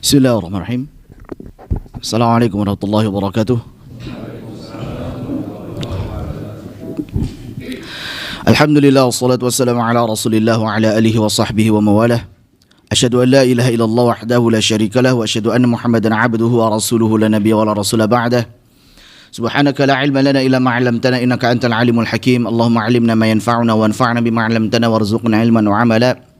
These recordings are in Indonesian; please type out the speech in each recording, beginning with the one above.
Bismillahirrahmanirrahim. Assalamualaikum warahmatullahi wabarakatuh. Alhamdulillah wassalatu wassalamu ala Rasulillah wa ala alihi wa sahbihi wa mawalah. Asyhadu an la ilaha illallah wahdahu la syarikalah wa asyhadu anna Muhammadan abduhu wa rasuluhu la nabiyya wa la rasula ba'dah. Subhanaka la ilma lana illa ma 'allamtana innaka antal alimul hakim. Allahumma 'allimna ma yanfa'una wa anfa'na bima 'allamtana warzuqna ilman wa 'amala.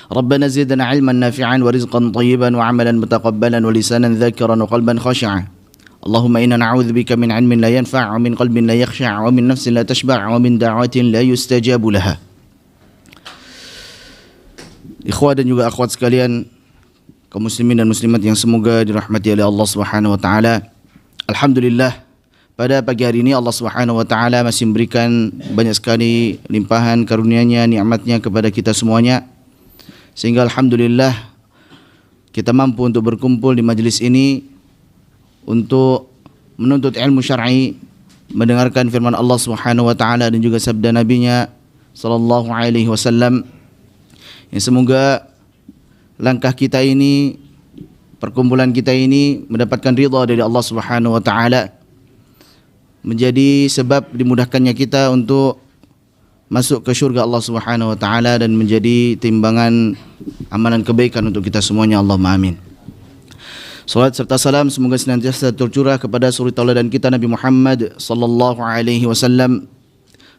Rabbana zidna 'ilman nafi'an wa rizqan thayyiban wa 'amalan mutaqabbalan wa lisanan dzakiran wa qalban khashi'an. Allahumma inna na'udzubika min 'ilmin la yanfa' wa min qalbin la yakhsha' wa min nafsin la tashba' wa min da'watin la yustajabu laha. Ikhwah dan juga akhwat sekalian, kaum muslimin dan muslimat yang semoga dirahmati oleh Allah Subhanahu wa taala. Alhamdulillah, pada pagi hari ini Allah Subhanahu wa taala masih memberikan banyak sekali limpahan karunia-Nya, nikmat-Nya kepada kita semuanya. Sehingga alhamdulillah kita mampu untuk berkumpul di majelis ini untuk menuntut ilmu syar'i, mendengarkan firman Allah Subhanahu wa taala dan juga sabda Nabi-Nya sallallahu alaihi wasallam. Yang semoga langkah kita ini, perkumpulan kita ini mendapatkan ridha dari Allah Subhanahu wa taala, menjadi sebab dimudahkannya kita untuk masuk ke syurga Allah Subhanahu wa taala dan menjadi timbangan amalan kebaikan untuk kita semuanya. Allahumma amin. Salat serta salam semoga senantiasa tercurah kepada suri tauladan kita Nabi Muhammad sallallahu alaihi wasallam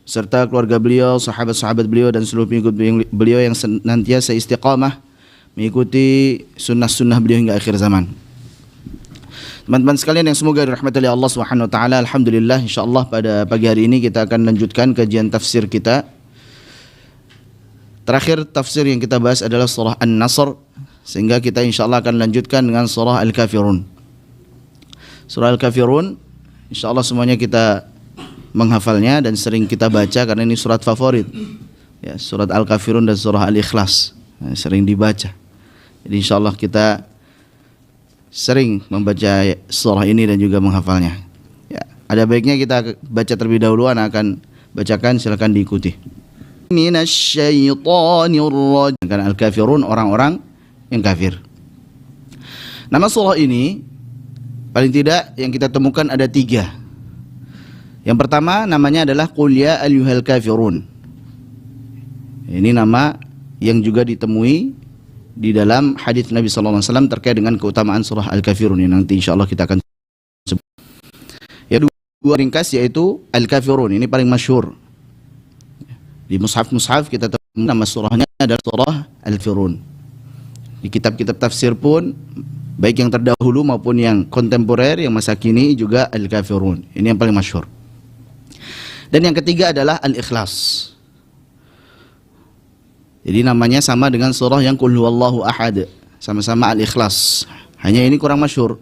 serta keluarga beliau, sahabat-sahabat beliau dan seluruh pengikut beliau yang senantiasa istiqamah mengikuti sunnah-sunnah beliau hingga akhir zaman. Teman-teman sekalian yang semoga dirahmati oleh Allah Subhanahu wa taala, alhamdulillah insyaallah pada pagi hari ini kita akan lanjutkan kajian tafsir kita. Terakhir tafsir yang kita bahas adalah surah An-Nasr, sehingga kita insyaallah akan lanjutkan dengan surah Al-Kafirun. Surah Al-Kafirun insyaallah semuanya kita menghafalnya dan sering kita baca karena ini surat favorit. Ya, surat Al-Kafirun dan surah Al-Ikhlas sering dibaca. Jadi insyaallah kita sering membaca surah ini dan juga menghafalnya. Ya, ada baiknya kita baca terlebih dahulu, anak akan bacakan, silakan diikuti. Minasyaitonir rajim. Karena Al-Kafirun orang-orang yang kafir. Nama surah ini paling tidak yang kita temukan ada 3. Yang pertama namanya adalah Qul ya ayyuhal kafirun. Ini nama yang juga ditemui di dalam hadis Nabi sallallahu alaihi wasallam terkait dengan keutamaan surah Al-Kafirun yang nanti insyaallah kita akan sebut. Ya, dua ringkas yaitu Al-Kafirun, ini paling masyhur. Di mushaf-mushaf kita temukan nama surahnya adalah surah Al-Kafirun. Di kitab-kitab tafsir pun baik yang terdahulu maupun yang kontemporer yang masa kini juga Al-Kafirun. Ini yang paling masyhur. Dan yang ketiga adalah Al-Ikhlas. Jadi namanya sama dengan surah yang Qul huwallahu ahad, sama-sama Al-Ikhlas. Hanya ini kurang masyhur.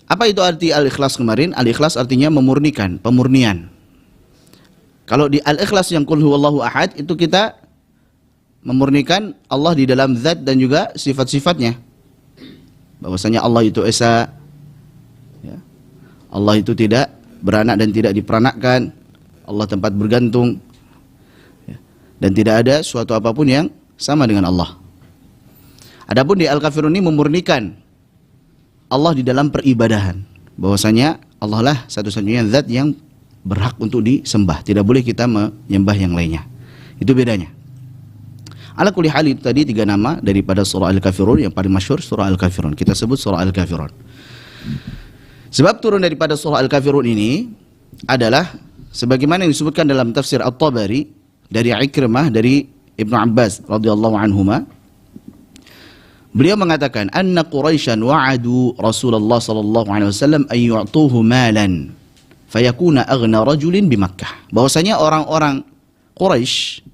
Apa itu arti Al-Ikhlas kemarin? Al-Ikhlas artinya memurnikan, pemurnian. Kalau di Al-Ikhlas yang Qul huwallahu ahad itu kita memurnikan Allah di dalam zat dan juga sifat-sifatnya. Bahwasanya Allah itu esa, ya. Allah itu tidak beranak dan tidak diperanakkan. Allah tempat bergantung. Dan tidak ada suatu apapun yang sama dengan Allah. Adapun di Al-Kafirun ini memurnikan Allah di dalam peribadahan. Bahwasanya Allah lah satu-satunya zat yang berhak untuk disembah. Tidak boleh kita menyembah yang lainnya. Itu bedanya. Ala kulli hal itu tadi 3 nama daripada surah Al-Kafirun. Yang paling masyhur surah Al-Kafirun. Kita sebut surah Al-Kafirun. Sebab turun daripada surah Al-Kafirun ini adalah sebagaimana yang disebutkan dalam tafsir At-Tabari dari Ikrimah dari Ibnu Abbas radhiyallahu anhuma. Beliau mengatakan anna Quraisyan wa'adu Rasulullah sallallahu alaihi wasallam ay yu'tuhu malan fayakuna aghna rajulin bi Makkah. Bahwasanya orang-orang Quraisy,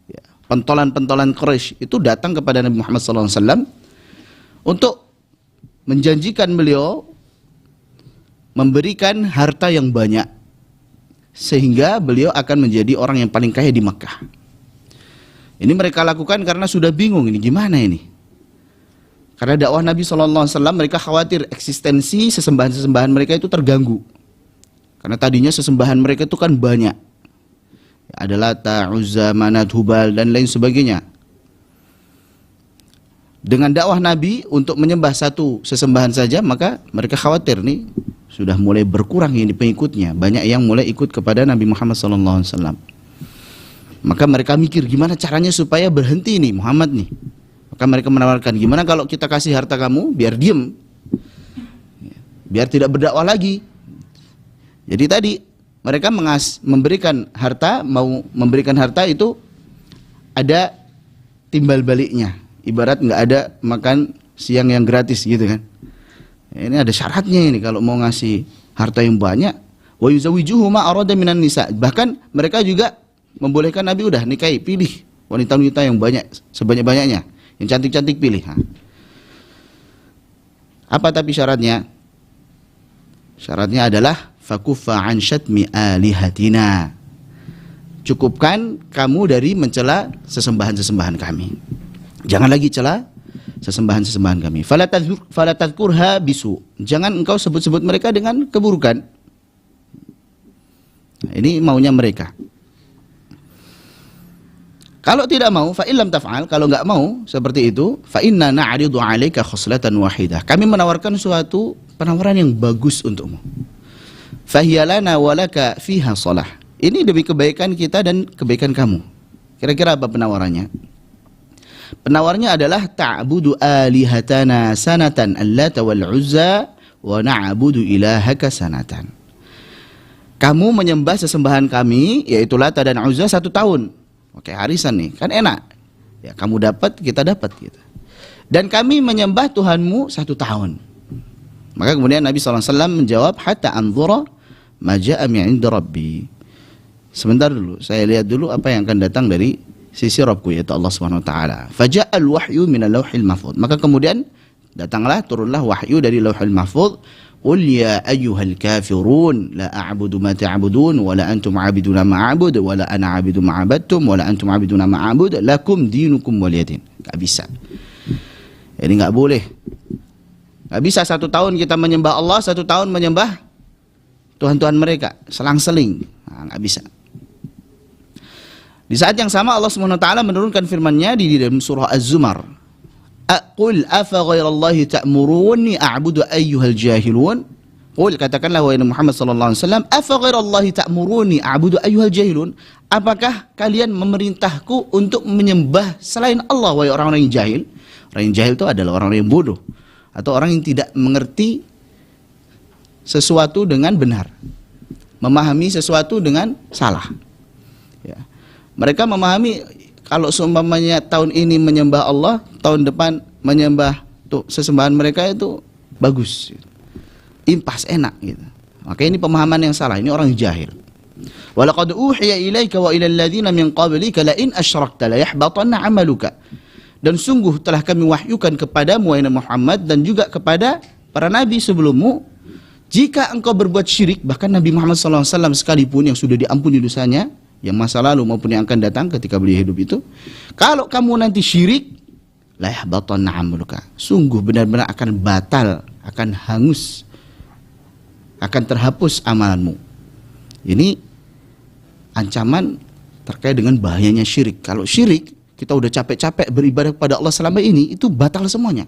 ya, pentolan-pentolan Quraisy itu datang kepada Nabi Muhammad sallallahu alaihi wasallam untuk menjanjikan beliau memberikan harta yang banyak sehingga beliau akan menjadi orang yang paling kaya di Makkah. Ini mereka lakukan karena sudah bingung, ini gimana ini? Karena dakwah Nabi SAW mereka khawatir eksistensi sesembahan-sesembahan mereka itu terganggu. Karena tadinya sesembahan mereka itu kan banyak. Ada Lata, Uzza, Manat, Hubal dan lain sebagainya. dengan dakwah Nabi untuk menyembah satu sesembahan saja, maka mereka khawatir nih sudah mulai berkurang ini pengikutnya, banyak yang mulai ikut kepada Nabi Muhammad SAW. Maka mereka mikir gimana caranya supaya berhenti nih Muhammad nih. Maka mereka menawarkan, gimana kalau kita kasih harta kamu biar diem, biar tidak berdakwah lagi. Jadi tadi mereka memberikan harta, mau memberikan harta itu ada timbal baliknya. Ibarat nggak ada makan siang yang gratis gitu kan. Ini ada syaratnya ini kalau mau ngasih harta yang banyak. Wa yuzawijuhu ma arada minan nisa. Bahkan mereka juga membolehkan Nabi udah nikahi, pilih wanita-wanita yang banyak, sebanyak-banyaknya, yang cantik-cantik pilih. Apa tapi syaratnya? Syaratnya adalah fakuffa an syatmi alihatina. Cukupkan kamu dari mencela sesembahan-sesembahan kami. Jangan lagi cela sesembahan-sesembahan kami. Fala tadhkurha bisu. Jangan engkau sebut-sebut mereka dengan keburukan. Nah, ini maunya mereka. Kalau tidak mau, fa illam taf'al, kalau enggak mau seperti itu, fa inna na'ridu 'alaika khoslatan wahidah. Kami menawarkan suatu penawaran yang bagus untukmu. Fa hiya lana wa laka fiha shalah. Ini demi kebaikan kita dan kebaikan kamu. Kira-kira apa penawarannya? Penawarnya adalah ta'budu alihatana sanatan allata wal uzza wa na'budu ilahaka sanatan. Kamu menyembah sesembahan kami yaitu Lata dan Uzza 1 tahun. Oke, harisan nih, kan enak. Ya, kamu dapat, kita dapat gitu. Dan kami menyembah Tuhanmu 1 tahun. Maka kemudian Nabi SAW menjawab, hatta anzura ma ja'a min 'inda rabbi. Sebentar dulu, saya lihat dulu apa yang akan datang dari sisi Rabbku, yaitu Allah Subhanahu wa taala. Faja'al wahyu minal lauhil mahfuz. Maka kemudian turunlah wahyu dari Lauhul Mahfuz. Qul ya ayyuhal kafirun la a'budu ma ta'budun wa la antum 'abiduna ma a'bud wa la ana 'abidu ma 'abadtum wa la antum 'abiduna ma a'bud lakum dinukum waliyadin. Enggak bisa. Ini enggak boleh. Enggak bisa 1 tahun kita menyembah Allah, 1 tahun menyembah tuhan-tuhan mereka, selang-seling. Nah, enggak bisa. Di saat yang sama Allah Subhanahu wa taala menurunkan firman-Nya di dalam surah Az-Zumar. Qul afa ghairallahi ta'muruni a'budu ayyuhal jahilun. Qul, katakanlah wahai Muhammad sallallahu alaihi wasallam, afa ghairallahi ta'muruni a'budu ayyuhal jahilun. Apakah kalian memerintahku untuk menyembah selain Allah wahai orang-orang yang jahil? Orang yang jahil itu adalah orang-orang yang bodoh atau orang yang tidak mengerti sesuatu dengan benar, memahami sesuatu dengan salah. Ya. Mereka memahami kalau seumpamanya tahun ini menyembah Allah, tahun depan menyembah sesembahan mereka itu bagus, impas, enak gitu. Maka ini pemahaman yang salah, ini orang jahil. Walaqad uhiya ilaika wa ilal ladzina min qablika la in asyrakta la yahbatanna 'amaluka. Dan sungguh telah kami wahyukan kepadamu wahai Muhammad dan juga kepada para nabi sebelummu, jika engkau berbuat syirik, bahkan Nabi Muhammad SAW sekalipun yang sudah diampuni dosanya, yang masa lalu maupun yang akan datang ketika beliau hidup itu, kalau kamu nanti syirik, la yahbatanna 'amaluka, sungguh benar-benar akan batal, akan hangus, akan terhapus amalanmu. Ini ancaman terkait dengan bahayanya syirik. Kalau syirik, kita udah capek-capek beribadah kepada Allah selama ini, itu batal semuanya.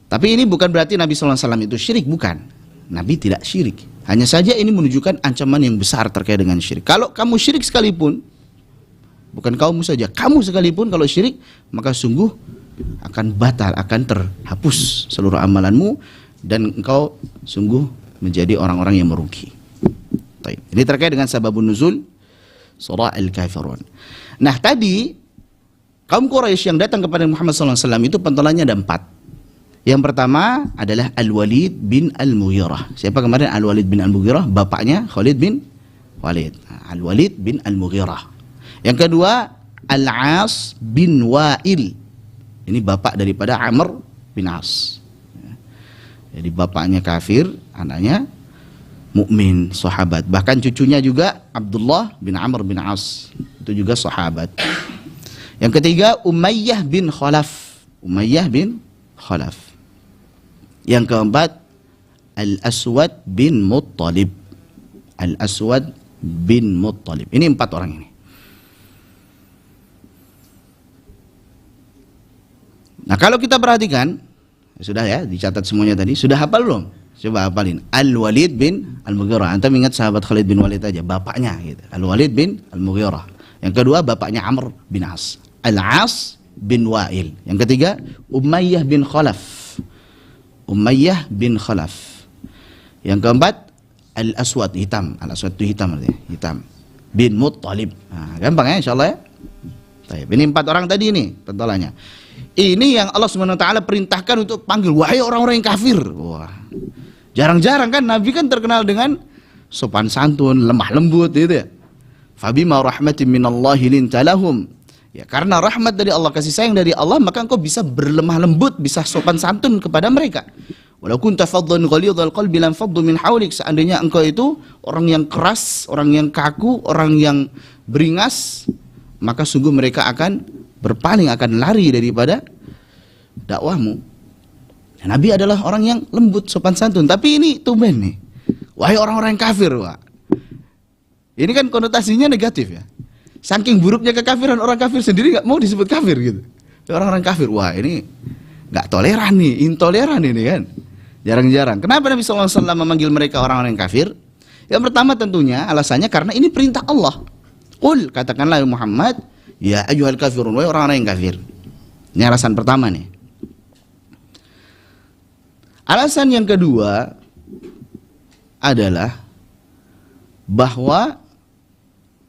Tapi ini bukan berarti Nabi SAW itu syirik, bukan. Nabi tidak syirik. Hanya saja ini menunjukkan ancaman yang besar terkait dengan syirik. Kalau kamu syirik sekalipun, bukan kaummu saja, kamu sekalipun kalau syirik, maka sungguh akan batal, akan terhapus seluruh amalanmu, dan engkau sungguh menjadi orang-orang yang merugi. Ini terkait dengan sababun nuzul surah Al-Kafirun. Nah tadi, kaum Quraisy yang datang kepada Muhammad SAW itu pentolannya ada 4. Yang pertama adalah Al-Walid bin Al-Mughirah. Siapa kemarin Al-Walid bin Al-Mughirah? Bapaknya Khalid bin Walid. Al-Walid bin Al-Mughirah. Yang kedua Al-As bin Wa'il. Ini bapak daripada Amr bin As. Jadi bapaknya kafir, anaknya mukmin, sahabat. Bahkan cucunya juga Abdullah bin Amr bin As. Itu juga sahabat. Yang ketiga Umayyah bin Khalaf. Umayyah bin Khalaf. Yang keempat Al-Aswad bin Muttalib. Al-Aswad bin Muttalib. Ini 4 orang ini. Nah, kalau kita perhatikan, sudah ya, dicatat semuanya tadi, sudah hafal belum? Coba hafalin. Al-Walid bin Al-Mughirah. Antum ingat sahabat Khalid bin Walid aja, bapaknya gitu. Al-Walid bin Al-Mughirah. Yang kedua bapaknya Amr bin As. Al-As bin Wa'il. Yang ketiga Umayyah bin Khalaf. Umayyah bin Khalaf. Yang keempat Al-Aswad, hitam. Al-Aswad itu hitam artinya, hitam. Bin Muttalib. Nah, gampang ya insyaallah ya. Baik, ini 4 orang tadi nih pentolannya. Ini yang Allah Subhanahu wa taala perintahkan untuk panggil, wahai orang-orang yang kafir. Wah. Jarang-jarang kan Nabi kan terkenal dengan sopan santun, lemah lembut gitu ya. Fabima rahmatin minallahi lintalahum. Ya, karena rahmat dari Allah, kasih sayang dari Allah, maka engkau bisa berlemah lembut, bisa sopan santun kepada mereka. Walau kunta faddan ghalidhal qalbi lam faddu min hawlik. Seandainya engkau itu orang yang keras, orang yang kaku, orang yang beringas, maka sungguh mereka akan berpaling, akan lari daripada dakwahmu. Nabi adalah orang yang lembut, sopan santun. Tapi ini tumben nih, wahai orang-orang yang kafir. Wah, ini kan konotasinya negatif ya. Saking buruknya kekafiran, orang kafir sendiri nggak mau disebut kafir gitu. Orang-orang kafir, wah ini nggak toleran nih, intoleran ini kan. Jarang-jarang. Kenapa Nabi SAW memanggil mereka orang-orang yang kafir? Yang pertama tentunya alasannya karena ini perintah Allah. Qul, katakanlah ya Muhammad, ya ayyuhal kafirun, wahai orang-orang yang kafir. Ini alasan pertama nih. Alasan yang kedua adalah bahwa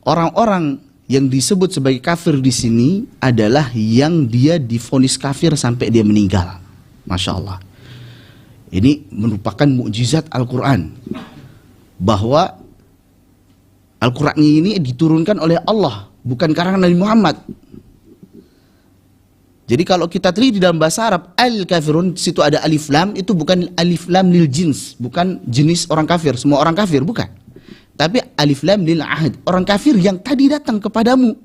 orang-orang yang disebut sebagai kafir di sini adalah yang dia divonis kafir sampai dia meninggal. Masya Allah. Ini merupakan mukjizat Al-Quran, bahwa Al-Quran ini diturunkan oleh Allah, bukan karangan Nabi Muhammad. Jadi kalau kita teliti di dalam bahasa Arab, al-kafirun, situ ada alif lam, itu bukan alif lam lil jins, bukan jenis orang kafir, semua orang kafir, bukan. Tapi alif lam lil ahad, orang kafir yang tadi datang kepadamu.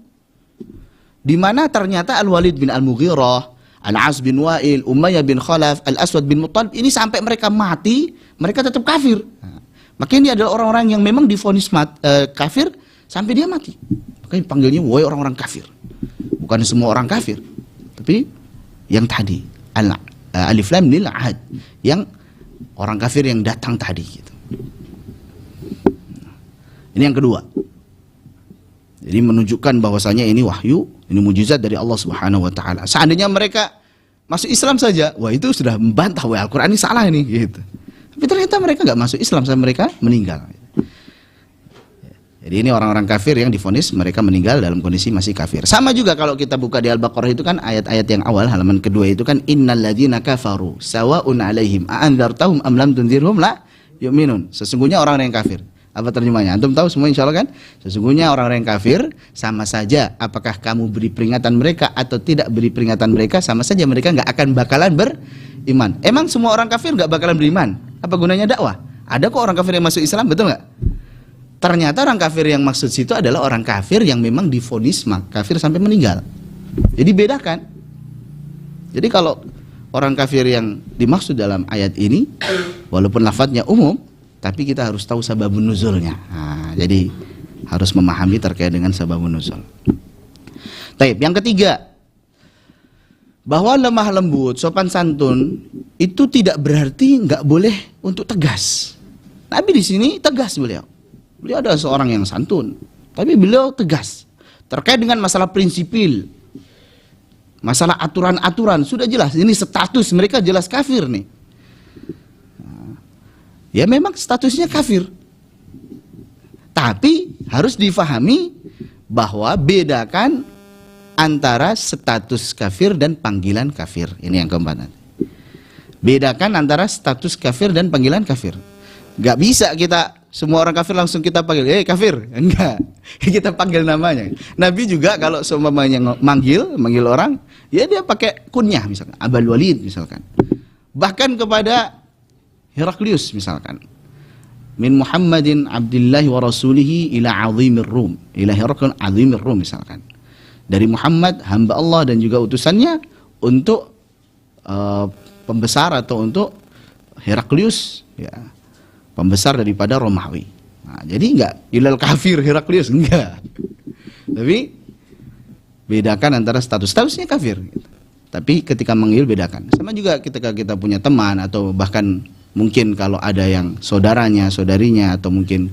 Di mana ternyata Al-Walid bin Al-Mughirah, Al-As bin Wa'il, Umayyah bin Khalaf, Al-Aswad bin Muttalib, ini sampai mereka mati, mereka tetap kafir. Maka ini adalah orang-orang yang memang divonis kafir sampai dia mati. Makanya panggilnya wahai orang-orang kafir. Bukan semua orang kafir, tapi yang tadi alif lam lil ahad, yang orang kafir yang datang tadi gitu. Ini yang kedua. Jadi menunjukkan bahwasanya ini wahyu, ini mujizat dari Allah Subhanahu wa taala. Seandainya mereka masuk Islam saja, wah itu sudah membantah, wah Al-Qur'an ini salah ini gitu. Tapi ternyata mereka enggak masuk Islam sampai mereka meninggal. Jadi ini orang-orang kafir yang divonis mereka meninggal dalam kondisi masih kafir. Sama juga kalau kita buka di Al-Baqarah itu kan ayat-ayat yang awal, halaman kedua itu kan innal ladzina kafaru sawa'un 'alaihim a'andzartahum am lam tunzirhum la yu'minun. Sesungguhnya orang-orang yang kafir. Apa terjemahnya? Antum tahu semua insyaallah kan? Sesungguhnya orang-orang yang kafir sama saja apakah kamu beri peringatan mereka atau tidak beri peringatan mereka, sama saja mereka enggak akan bakalan beriman. Emang semua orang kafir enggak bakalan beriman? Apa gunanya dakwah? Ada kok orang kafir yang masuk Islam, betul enggak? Ternyata orang kafir yang maksud situ adalah orang kafir yang memang divonis kafir sampai meninggal. Jadi bedakan. Jadi kalau orang kafir yang dimaksud dalam ayat ini, walaupun lafadznya umum, tapi kita harus tahu sababun nuzulnya. Nah, jadi harus memahami terkait dengan sababun nuzul. Taib. Yang ketiga, bahwa lemah lembut, sopan santun itu tidak berarti nggak boleh untuk tegas. Nabi di sini tegas beliau. Beliau adalah seorang yang santun, tapi beliau tegas terkait dengan masalah prinsipil, masalah aturan-aturan. Sudah jelas, ini status mereka jelas kafir nih. Ya memang statusnya kafir, tapi harus difahami bahwa bedakan antara status kafir dan panggilan kafir. Ini yang keempat. Bedakan antara status kafir dan panggilan kafir. Gak bisa kita semua orang kafir langsung kita panggil, kafir, enggak. Kita panggil namanya. Nabi juga kalau seumpamanya manggil orang, ya dia pakai kunyah misalkan, Abul Walid misalkan. Bahkan kepada Heraklius misalkan, min Muhammadin Abdillahi wa Rasulihi ila azimir Rum, ila Heraklius azimir Rum misalkan. Dari Muhammad hamba Allah dan juga utusannya untuk pembesar atau untuk Heraklius, ya, pembesar daripada Romawi. Nah, jadi enggak ilal kafir Heraklius, enggak. Tapi bedakan antara statusnya kafir gitu. Tapi ketika manggil bedakan. Sama juga ketika kita punya teman atau bahkan mungkin kalau ada yang saudaranya, saudarinya atau mungkin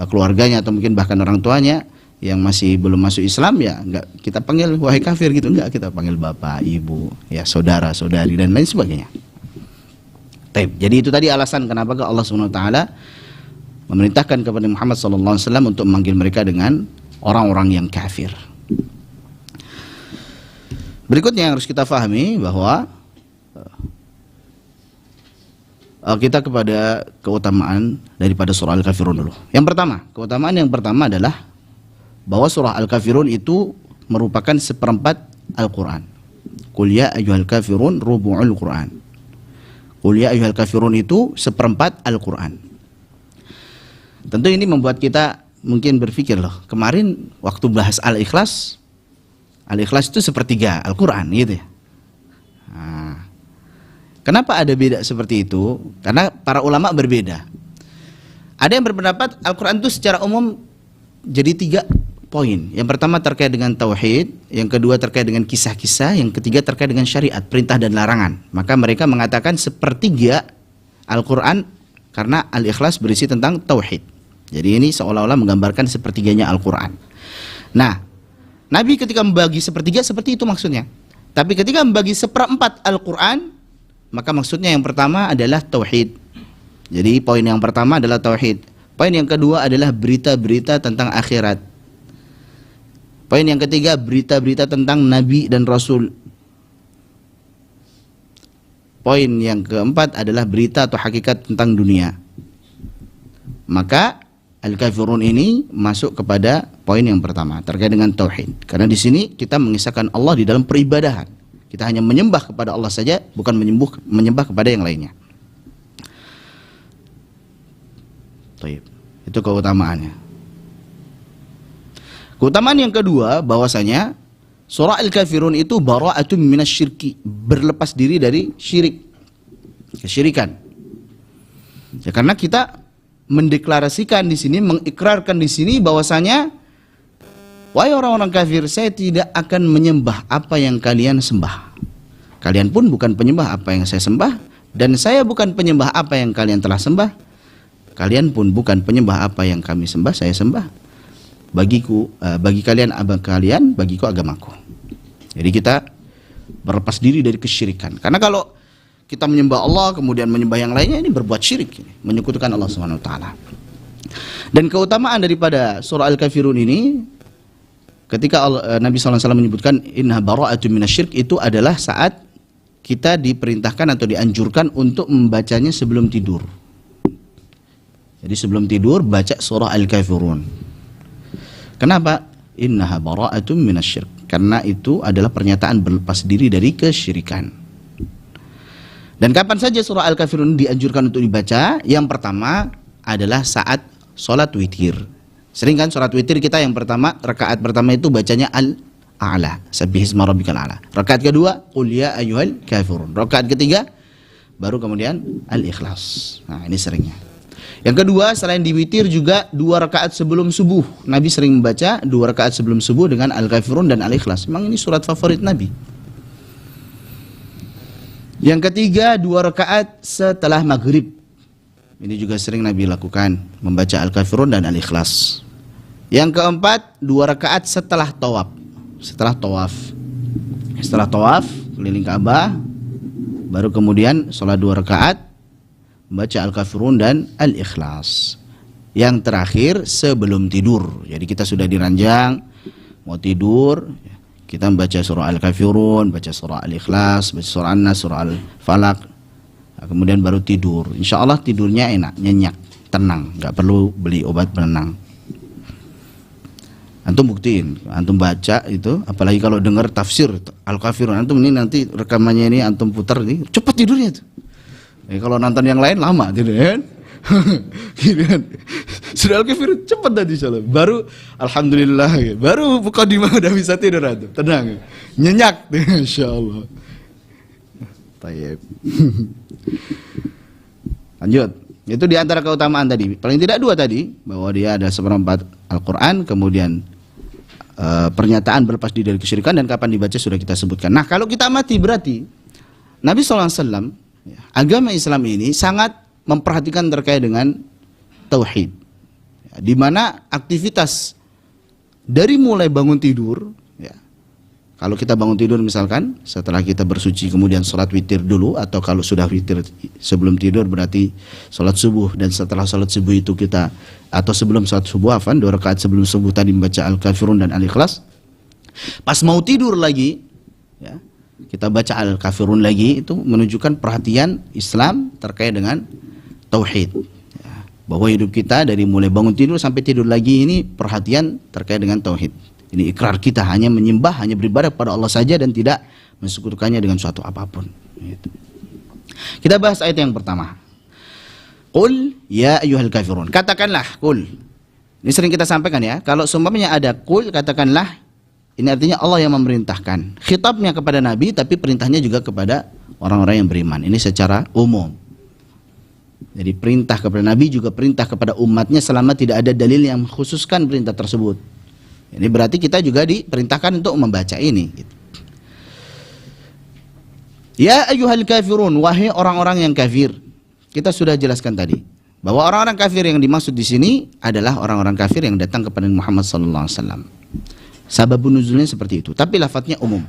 keluarganya atau mungkin bahkan orang tuanya yang masih belum masuk Islam, ya enggak kita panggil wahai kafir gitu, enggak, kita panggil bapak, ibu, ya saudara, saudari dan lain sebagainya. Jadi itu tadi alasan kenapa Allah Subhanahu wa taala memerintahkan kepada Muhammad sallallahu alaihi wasallam untuk memanggil mereka dengan orang-orang yang kafir. Berikutnya yang harus kita fahami bahwa kita kepada keutamaan daripada surah Al-Kafirun dulu. Yang pertama, keutamaan yang pertama adalah bahwa surah Al-Kafirun itu merupakan seperempat Al-Quran. Qul ya ayyuhal kafirun rubu'ul Quran. Qul ya ayyuhal kafirun itu seperempat Al-Quran. Tentu ini membuat kita mungkin berpikir, loh, kemarin waktu bahas Al-Ikhlas itu sepertiga Al-Quran gitu ya. Nah, kenapa ada beda seperti itu? Karena para ulama berbeda. Ada yang berpendapat Al-Quran itu secara umum jadi 3 poin. Yang pertama terkait dengan tauhid, yang kedua terkait dengan kisah-kisah, yang ketiga terkait dengan syariat, perintah dan larangan. Maka mereka mengatakan sepertiga Al-Quran karena Al-Ikhlas berisi tentang tauhid. Jadi ini seolah-olah menggambarkan sepertiganya Al-Quran. Nah, Nabi ketika membagi sepertiga seperti itu maksudnya. Tapi ketika membagi seperempat Al-Quran, maka maksudnya yang pertama adalah tauhid. Jadi poin yang pertama adalah tauhid. Poin yang kedua adalah berita-berita tentang akhirat. Poin yang ketiga berita-berita tentang Nabi dan Rasul. Poin yang keempat adalah berita atau hakikat tentang dunia. Maka Al-Kafirun ini masuk kepada poin yang pertama terkait dengan tauhid. Karena di sini kita mengisahkan Allah di dalam peribadahan. Kita hanya menyembah kepada Allah saja, bukan menyembah kepada yang lainnya. Baik. Itu keutamaannya. Keutamaan yang kedua bahwasanya surah Al-Kafirun itu bara'atun minasyirki, berlepas diri dari syirik, kesyirikan. Ya, karena kita mendeklarasikan di sini, mengikrarkan di sini bahwasanya wahai orang-orang kafir, saya tidak akan menyembah apa yang kalian sembah. Kalian pun bukan penyembah apa yang saya sembah, dan saya bukan penyembah apa yang kalian telah sembah. Kalian pun bukan penyembah apa yang kami sembah, saya sembah. Bagiku, bagi kalian abang kalian, bagiku agamaku. Jadi kita berlepas diri dari kesyirikan. Karena kalau kita menyembah Allah kemudian menyembah yang lainnya, ini berbuat syirik, menyekutukan Allah Subhanahu wa taala. Dan keutamaan daripada surah Al-Kafirun ini, ketika Nabi SAW menyebutkan inna bara'atun minasyirik, itu adalah saat kita diperintahkan atau dianjurkan untuk membacanya sebelum tidur. Jadi sebelum tidur baca surah Al-Kafirun. Kenapa? Innaha bara'atun minasyirik. Karena itu adalah pernyataan berlepas diri dari kesyirikan. Dan kapan saja surah Al-Kafirun dianjurkan untuk dibaca? Yang pertama adalah saat sholat witir. Sering kan sholat witir kita yang pertama, rakaat pertama itu bacanya Al-A'la, Sabbihisma rabbikal a'la. Rakaat kedua, Qul ya ayyuhal kafirun. Rakaat ketiga, baru kemudian Al-Ikhlas. Nah, ini seringnya. Yang kedua, selain di witir juga 2 rakaat sebelum subuh. Nabi sering membaca 2 rakaat sebelum subuh dengan Al-Kafirun dan Al-Ikhlas. Memang ini surat favorit Nabi. Yang ketiga, 2 rakaat setelah maghrib. Ini juga sering Nabi lakukan, membaca Al-Kafirun dan Al-Ikhlas. Yang keempat, 2 rakaat setelah tawaf. Setelah tawaf keliling Ka'bah, baru kemudian sholat 2 rakaat, membaca Al-Kafirun dan Al-Ikhlas. Yang terakhir sebelum tidur. Jadi kita sudah diranjang mau tidur, kita membaca surah Al-Kafirun, baca surah Al-Ikhlas, baca surah An-Nas, surah Al-Falaq. Nah, kemudian baru tidur. Insya Allah tidurnya enak, nyenyak, tenang, nggak perlu beli obat penenang. Antum buktiin, antum baca itu, apalagi kalau dengar tafsir Al-Kafirun, antum ini nanti rekamannya ini antum putar nih, cepat tidurnya tuh. Kalau nonton yang lain lama, gitu kan? Gitu kan? Sudah Al-Kafirun cepat tadi insyaallah. Baru alhamdulillah, gitu. Baru mukadimah udah bisa tidur antum, tenang, nyenyak, insyaallah. Tayyib. Lanjut. Itu di antara keutamaan tadi. Paling tidak 2 tadi, bahwa dia ada seperempat Al-Quran, kemudian pernyataan berlepas diri dari kesyirikan, dan kapan dibaca sudah kita sebutkan. Nah, kalau kita amati berarti Nabi SAW, agama Islam ini sangat memperhatikan terkait dengan tauhid, di mana aktivitas dari mulai bangun tidur, ya, kalau kita bangun tidur misalkan setelah kita bersuci kemudian sholat witir dulu, atau kalau sudah witir sebelum tidur berarti sholat subuh, dan setelah sholat subuh itu kita, atau sebelum sholat subuh 2 rakaat sebelum subuh tadi membaca Al-Kafirun dan Al-Ikhlas. Pas mau tidur lagi, ya, kita baca Al-Kafirun lagi, itu menunjukkan perhatian Islam terkait dengan tauhid, ya, bahwa hidup kita dari mulai bangun tidur sampai tidur lagi ini perhatian terkait dengan tauhid. Ini ikrar kita hanya menyembah, hanya beribadah kepada Allah saja dan tidak mensekutukannya dengan suatu apapun. Gitu. Kita bahas ayat yang pertama. Qul ya ayyuhal kafirun. Katakanlah, qul. Ini sering kita sampaikan ya. Kalau seumpamanya ada qul, katakanlah, ini artinya Allah yang memerintahkan. Khitabnya kepada Nabi, tapi perintahnya juga kepada orang-orang yang beriman. Ini secara umum. Jadi perintah kepada Nabi juga perintah kepada umatnya selama tidak ada dalil yang mengkhususkan perintah tersebut. Ini berarti kita juga diperintahkan untuk membaca ini. Ya ayyuhal kafirun, wahai orang-orang yang kafir. Kita sudah jelaskan tadi bahwa orang-orang kafir yang dimaksud di sini adalah orang-orang kafir yang datang kepada Muhammad SAW. Sababun nuzulnya seperti itu, tapi lafadznya umum.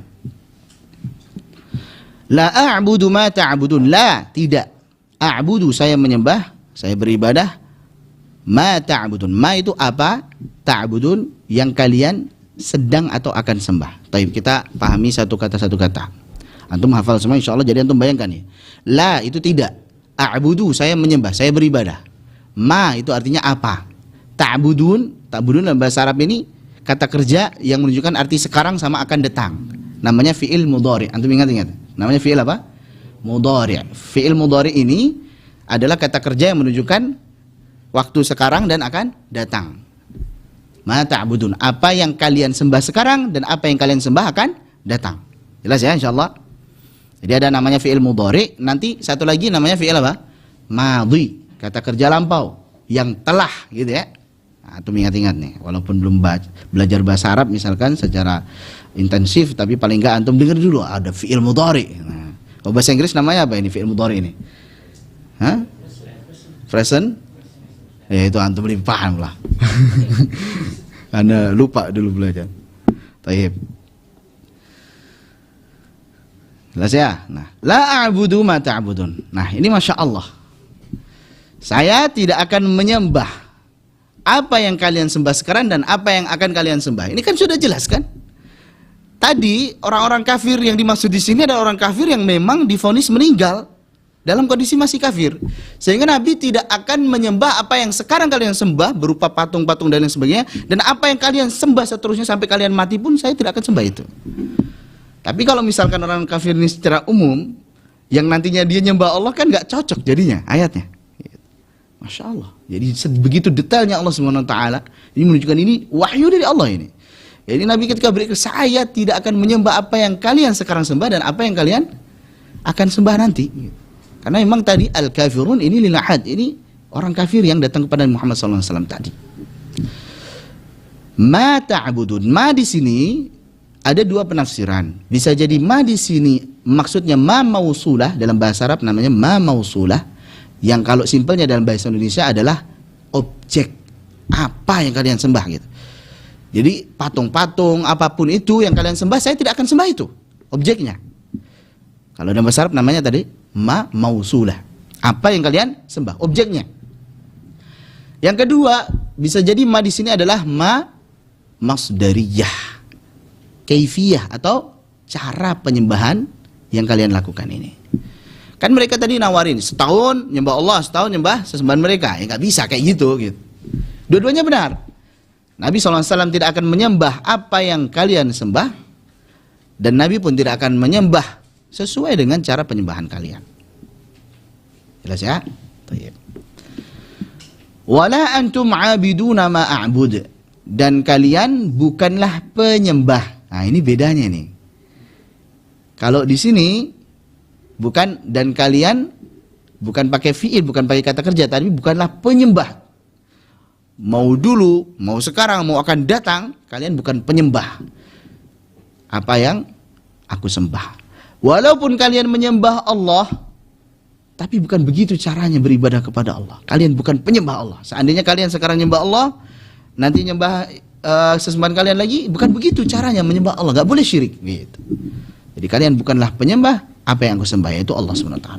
La a'budu ma ta'budun. La, tidak. A'budu, saya menyembah, saya beribadah. Ma ta'budun. Ma itu apa? Ta'budun, yang kalian sedang atau akan sembah. Taib, kita pahami satu kata. Antum hafal semua insya Allah, jadi antum bayangkan ya. La itu tidak. A'budu, saya menyembah, saya beribadah. Ma itu artinya apa? Ta'budun, ta'budun dalam bahasa Arab ini kata kerja yang menunjukkan arti sekarang sama akan datang. Namanya fi'il mudhari. Antum ingat-ingat. Namanya fi'il apa? Mudhari. Fi'il mudhari ini adalah kata kerja yang menunjukkan waktu sekarang dan akan datang. Ma ta'budun, apa yang kalian sembah sekarang dan apa yang kalian sembah akan datang. Jelas ya insyaallah. Jadi ada namanya fi'il mudhari, nanti satu lagi namanya fi'il apa? Madhi, kata kerja lampau yang telah, gitu ya. Nah, itu ingat-ingat nih, walaupun belum belajar bahasa Arab misalkan secara intensif, tapi paling enggak antum dengar dulu ada fi'il mudhari. Nah, bahasa Inggris namanya apa ini fi'il mudhari ini? Hah? Present? Ya itu antum lebih paham lah. Anda lupa dulu belajar. Taib. Jelas ya? Nah, la a'budu ma ta'budun. Nah, ini Masya Allah. Saya tidak akan menyembah apa yang kalian sembah sekarang dan apa yang akan kalian sembah. Ini kan sudah jelas kan? Tadi orang-orang kafir yang dimaksud di sini adalah orang kafir yang memang divonis meninggal dalam kondisi masih kafir. Sehingga Nabi tidak akan menyembah apa yang sekarang kalian sembah berupa patung-patung dan lain sebagainya, dan apa yang kalian sembah seterusnya sampai kalian mati pun saya tidak akan sembah itu. Tapi kalau misalkan orang kafir ini secara umum, yang nantinya dia nyembah Allah kan nggak cocok jadinya ayatnya. Masya Allah. Jadi begitu detailnya Allah SWT. Ini menunjukkan ini wahyu dari Allah ini. Jadi Nabi ketika berikan, saya tidak akan menyembah apa yang kalian sekarang sembah dan apa yang kalian akan sembah nanti. Karena memang tadi al-kafirun ini lil ahad. Ini orang kafir yang datang kepada Muhammad SAW tadi. Ma ta'budun. Ma di sini ada dua penafsiran. Bisa jadi ma di sini maksudnya ma mausulah, dalam bahasa Arab namanya ma mausulah, yang kalau simpelnya dalam bahasa Indonesia adalah objek apa yang kalian sembah gitu. Jadi patung-patung apapun itu yang kalian sembah, saya tidak akan sembah itu objeknya. Kalau dalam bahasa Arab namanya tadi ma mausulah, apa yang kalian sembah objeknya. Yang kedua bisa jadi ma di sini adalah ma masdariyah, kaifiyah atau cara penyembahan yang kalian lakukan ini. Kan mereka tadi nawarin setahun nyembah Allah, setahun nyembah sesembahan mereka. Ya nggak bisa kayak gitu. Dua-duanya benar. Nabi SAW tidak akan menyembah apa yang kalian sembah, dan Nabi pun tidak akan menyembah sesuai dengan cara penyembahan kalian. Jelas ya? Wala antum abiduna ma a'bud, dan kalian bukanlah penyembah. Nah, ini bedanya nih. Kalau di sini bukan, dan kalian bukan pakai fiil, bukan pakai kata kerja, tapi bukanlah penyembah. mau dulu, mau sekarang, mau akan datang, kalian bukan penyembah apa yang aku sembah. Walaupun kalian menyembah Allah, tapi bukan begitu caranya beribadah kepada Allah. Kalian bukan penyembah Allah. Seandainya kalian sekarang nyembah Allah, nanti nyembah sesembahan kalian lagi, bukan begitu caranya menyembah Allah. Gak boleh syirik gitu. Jadi kalian bukanlah penyembah apa yang aku sembah, yaitu Allah SWT.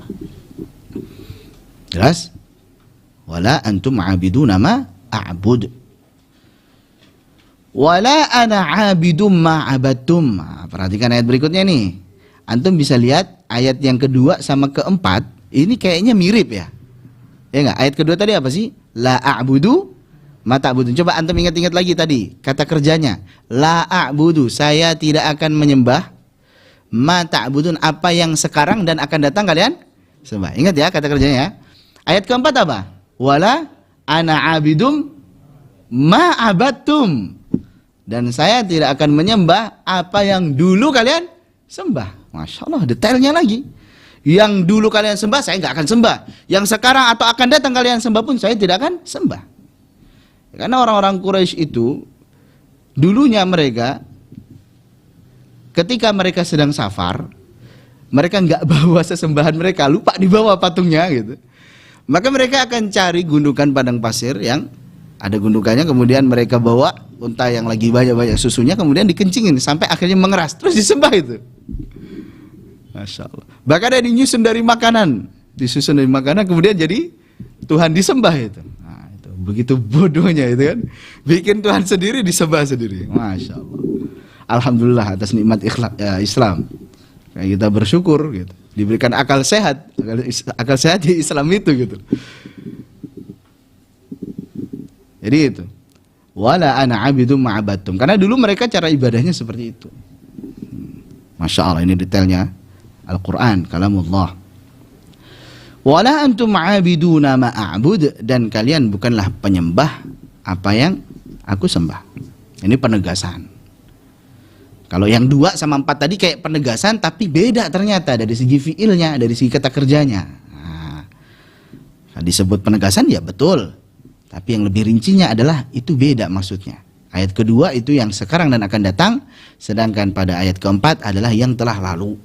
Jelas? Wala antum abiduna ma a'bud. Wala ana abidum ma abadtum. Perhatikan ayat berikutnya nih. Antum bisa lihat ayat yang kedua sama keempat, ini kayaknya mirip ya. Ya enggak? Ayat kedua tadi apa sih? La a'budu ma ta'budun. Coba antum ingat-ingat lagi tadi kata kerjanya. La a'budu, saya tidak akan menyembah, ma ta'budun, apa yang sekarang dan akan datang kalian sembah. Ingat ya kata kerjanya ya. Ayat keempat apa? Wala ana abidum ma abadtum. Dan saya tidak akan menyembah apa yang dulu kalian sembah. Masya Allah, detailnya lagi. Yang dulu kalian sembah, saya nggak akan sembah. Yang sekarang atau akan datang kalian sembah pun, saya tidak akan sembah. Karena orang-orang Quraisy itu, dulunya mereka, ketika mereka sedang safar, mereka nggak bawa sesembahan mereka, lupa dibawa patungnya gitu. Maka mereka akan cari gundukan padang pasir yang ada gundukannya, kemudian mereka bawa unta yang lagi banyak-banyak susunya, kemudian dikencingin sampai akhirnya mengeras, terus disembah itu. Masya Allah. Bahkan ada dinyusun dari makanan, disusun dari makanan, kemudian jadi Tuhan disembah itu. Nah, itu begitu bodohnya itu kan, bikin Tuhan sendiri disembah sendiri. Masya Allah. Alhamdulillah atas nikmat Islam. Kayak kita bersyukur gitu, diberikan akal sehat di Islam itu gitu. Jadi itu. Wala ana abidum ma'abadtum. Karena dulu mereka cara ibadahnya seperti itu. Masya Allah, ini detailnya Al-Quran, kalamullah. Wala antum abiduna ma'abud, dan kalian bukanlah penyembah apa yang aku sembah. Ini penegasan. Kalau yang 2 sama 4 tadi kayak penegasan, tapi beda ternyata dari segi fiilnya, dari segi kata kerjanya. Nah, disebut penegasan ya betul, tapi yang lebih rincinya adalah itu beda maksudnya. Ayat kedua itu yang sekarang dan akan datang, sedangkan pada ayat keempat adalah yang telah lalu.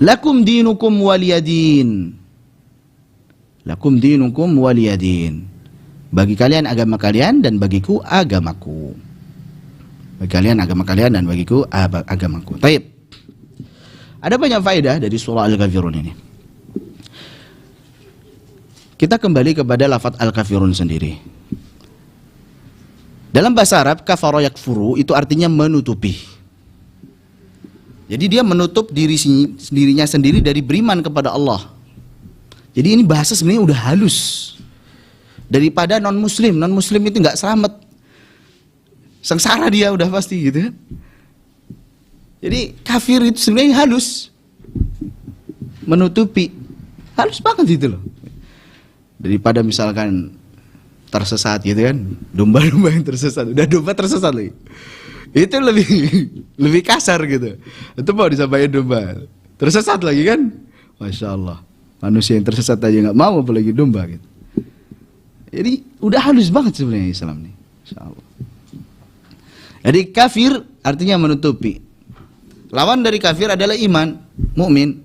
Lakum dinukum waliyadin. Lakum dinukum waliyadin. Bagi kalian agama kalian dan bagiku agamaku. Bagi kalian agama kalian dan bagiku agamaku. Baik. Ada banyak faedah dari surah Al-Kafirun ini. Kita kembali kepada lafaz Al-Kafirun sendiri. Dalam bahasa Arab, kafara yakfuru itu artinya menutupi. Jadi dia menutup dirinya sendiri dari beriman kepada Allah. Jadi ini bahasa sebenarnya udah halus. Daripada non-muslim itu nggak selamat. Sengsara dia udah pasti gitu kan. Jadi kafir itu sebenarnya halus. Menutupi. Halus banget itu loh. Daripada misalkan tersesat gitu kan, domba-domba yang tersesat, udah domba tersesat lagi, itu lebih kasar gitu. Itu mau disampaikan domba tersesat lagi kan, masya Allah, manusia yang tersesat aja nggak mau apalagi domba gitu. Jadi udah halus banget sebenarnya Islam nih, masya Allah. Jadi kafir artinya menutupi. Lawan dari kafir adalah iman, mukmin.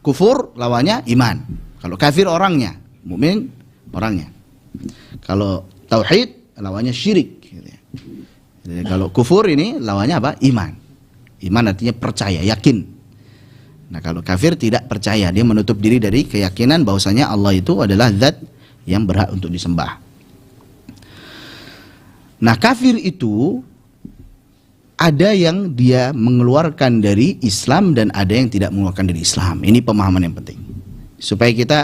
Kufur lawannya iman. Kalau kafir orangnya, mukmin orangnya. Kalau tauhid lawannya syirik gitu ya. Jadi kalau kufur ini lawannya apa? Iman. Iman artinya percaya, yakin. Nah, kalau kafir tidak percaya, dia menutup diri dari keyakinan bahwasanya Allah itu adalah zat yang berhak untuk disembah. Nah, kafir itu ada yang dia mengeluarkan dari Islam dan ada yang tidak mengeluarkan dari Islam. Ini pemahaman yang penting. Supaya kita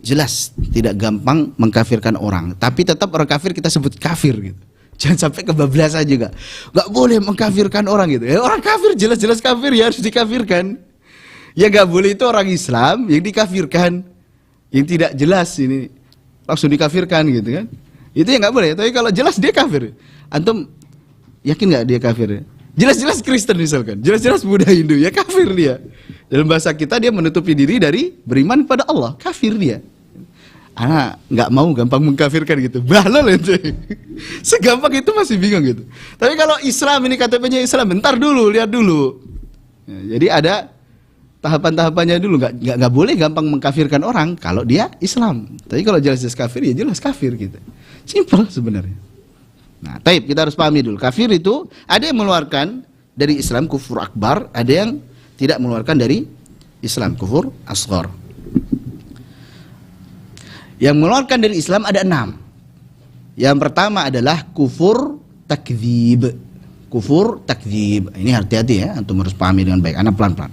jelas, tidak gampang mengkafirkan orang, tapi tetap orang kafir kita sebut kafir gitu. Jangan sampai kebablasan juga. Gak boleh mengkafirkan orang gitu. Orang kafir jelas-jelas kafir ya harus dikafirkan. Ya gak boleh itu orang Islam yang dikafirkan, yang tidak jelas ini langsung dikafirkan gitu kan. Itu yang gak boleh. Tapi kalau jelas dia kafir, antum yakin gak dia kafir? Jelas-jelas Kristen misalkan, jelas-jelas Buddha, Hindu, ya kafir dia. Dalam bahasa kita dia menutupi diri dari beriman pada Allah, kafir dia. Anak nggak mau gampang mengkafirkan gitu. Bahlul itu. Segampang itu masih bingung gitu. Tapi kalau Islam ini KTP-nya Islam, bentar dulu, lihat dulu. Ya, jadi ada tahapan-tahapannya dulu. Nggak boleh gampang mengkafirkan orang kalau dia Islam. Tapi kalau jelas-jelas kafir, ya jelas kafir gitu. Simpel sebenarnya. Nah, taib kita harus pahami dulu. Kafir itu ada yang mengeluarkan dari Islam kufur akbar, ada yang tidak mengeluarkan dari Islam kufur asghar. Yang mengeluarkan dari Islam ada 6. Yang pertama adalah kufur takdzib. Kufur takdzib. Ini hati-hati ya, antum harus pahami dengan baik. Anak pelan-pelan.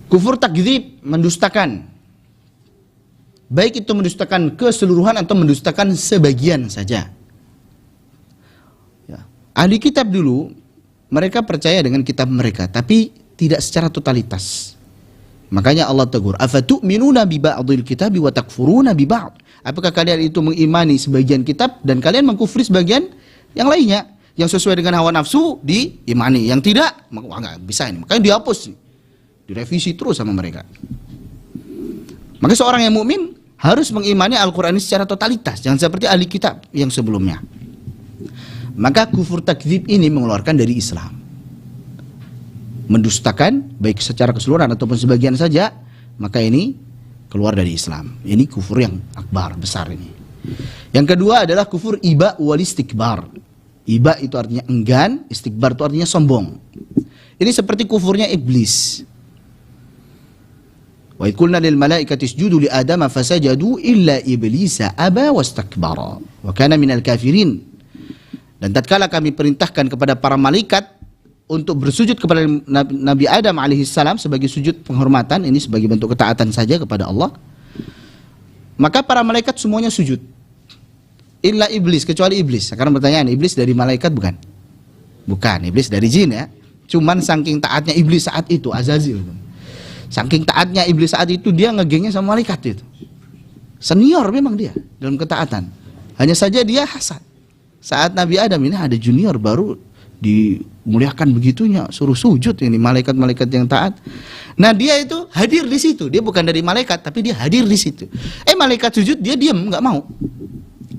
Kufur takdzib, mendustakan. Baik itu mendustakan keseluruhan atau mendustakan sebagian saja. Ya. Ahli kitab dulu, mereka percaya dengan kitab mereka, tapi tidak secara totalitas. Makanya Allah tegur, afatu'minuna bi ba'dil kitabi wa takfuruna bi ba'd. Apakah kalian itu mengimani sebagian kitab dan kalian mengkufri sebagian yang lainnya? Yang sesuai dengan hawa nafsu diimani, yang tidak enggak bisa ini. Makanya dihapus, direvisi terus sama mereka. Maka seorang yang mukmin harus mengimani Al-Qur'an ini secara totalitas, jangan seperti ahli kitab yang sebelumnya. Maka kufur takdzib ini mengeluarkan dari Islam. Mendustakan baik secara keseluruhan ataupun sebagian saja, maka ini keluar dari Islam. Ini kufur yang akbar, besar ini. Yang kedua adalah kufur iba wal istikbar. Iba itu artinya enggan, istikbar itu artinya sombong. Ini seperti kufurnya iblis. Wa idh qulna lil malaikati isjudu li adama fasajadu illa iblisa aba wastakbara wa kana minal kafirin. Dan tatkala kami perintahkan kepada para malaikat untuk bersujud kepada Nabi Adam alaihissalam sebagai sujud penghormatan, ini sebagai bentuk ketaatan saja kepada Allah, maka para malaikat semuanya sujud, illa iblis, kecuali iblis. Sekarang pertanyaan, iblis dari malaikat bukan? Bukan, iblis dari jin ya. Cuman saking taatnya iblis saat itu, Azazil, saking taatnya iblis saat itu, dia ngegengnya sama malaikat itu. Senior memang dia dalam ketaatan. Hanya saja dia hasad. Saat Nabi Adam ini ada junior baru dimuliakan begitunya, suruh sujud ini malaikat-malaikat yang taat. Nah dia itu hadir di situ, dia bukan dari malaikat tapi dia hadir di situ. Malaikat sujud dia diam, nggak mau.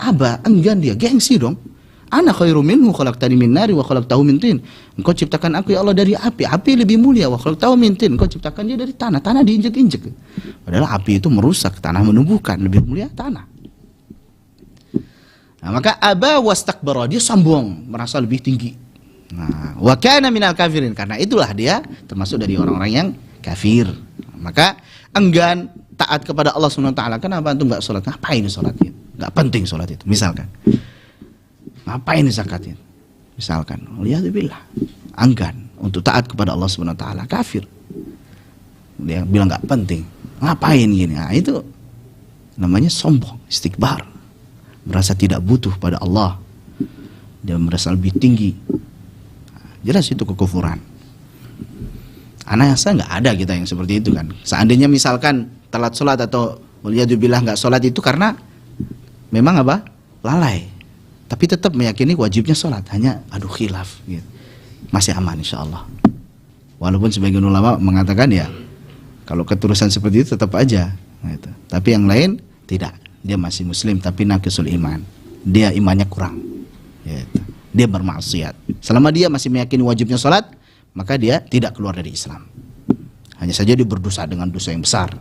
Aba, enggan dia, gengsi dong. Ana khairum minhu khalaqtani min nari wa khalaqtahu min tin. Engkau ciptakan aku ya Allah dari api, api lebih mulia, wa khalaqtahu min tin. Engkau ciptakan dia dari tanah, tanah diinjek-injek. Padahal api itu merusak, tanah menumbuhkan, lebih mulia tanah. Nah, maka aba wastakbara, dia sombong, merasa lebih tinggi. Nah, wa kana minal kafirin, karena itulah dia termasuk dari orang-orang yang kafir. Maka enggan taat kepada Allah Subhanahu wa taala. Kenapa antum enggak salat? Ngapain salat itu? Enggak penting salat itu, misalkan. Ngapain zakat itu? Misalkan. Waliyadzubillah. Enggan untuk taat kepada Allah Subhanahu wa taala, kafir. Dia bilang enggak penting. Ngapain gini? Nah, itu namanya sombong, istikbar. Merasa tidak butuh pada Allah. Dia merasa lebih tinggi. Jelas itu kekufuran. Anasa nggak ada kita yang seperti itu kan. Seandainya misalkan telat sholat atau waliyadzubillah nggak sholat itu karena memang apa? Lalai. Tapi tetap meyakini wajibnya sholat. Hanya aduh khilaf gitu. Masih aman insya Allah. Walaupun sebagian ulama mengatakan ya kalau keterusan seperti itu tetap aja gitu. Tapi yang lain tidak. Dia masih muslim tapi naqisul iman. Dia imannya kurang gitu. Dia bermaksiat. Selama dia masih meyakini wajibnya sholat, maka dia tidak keluar dari Islam. Hanya saja dia berdosa dengan dosa yang besar.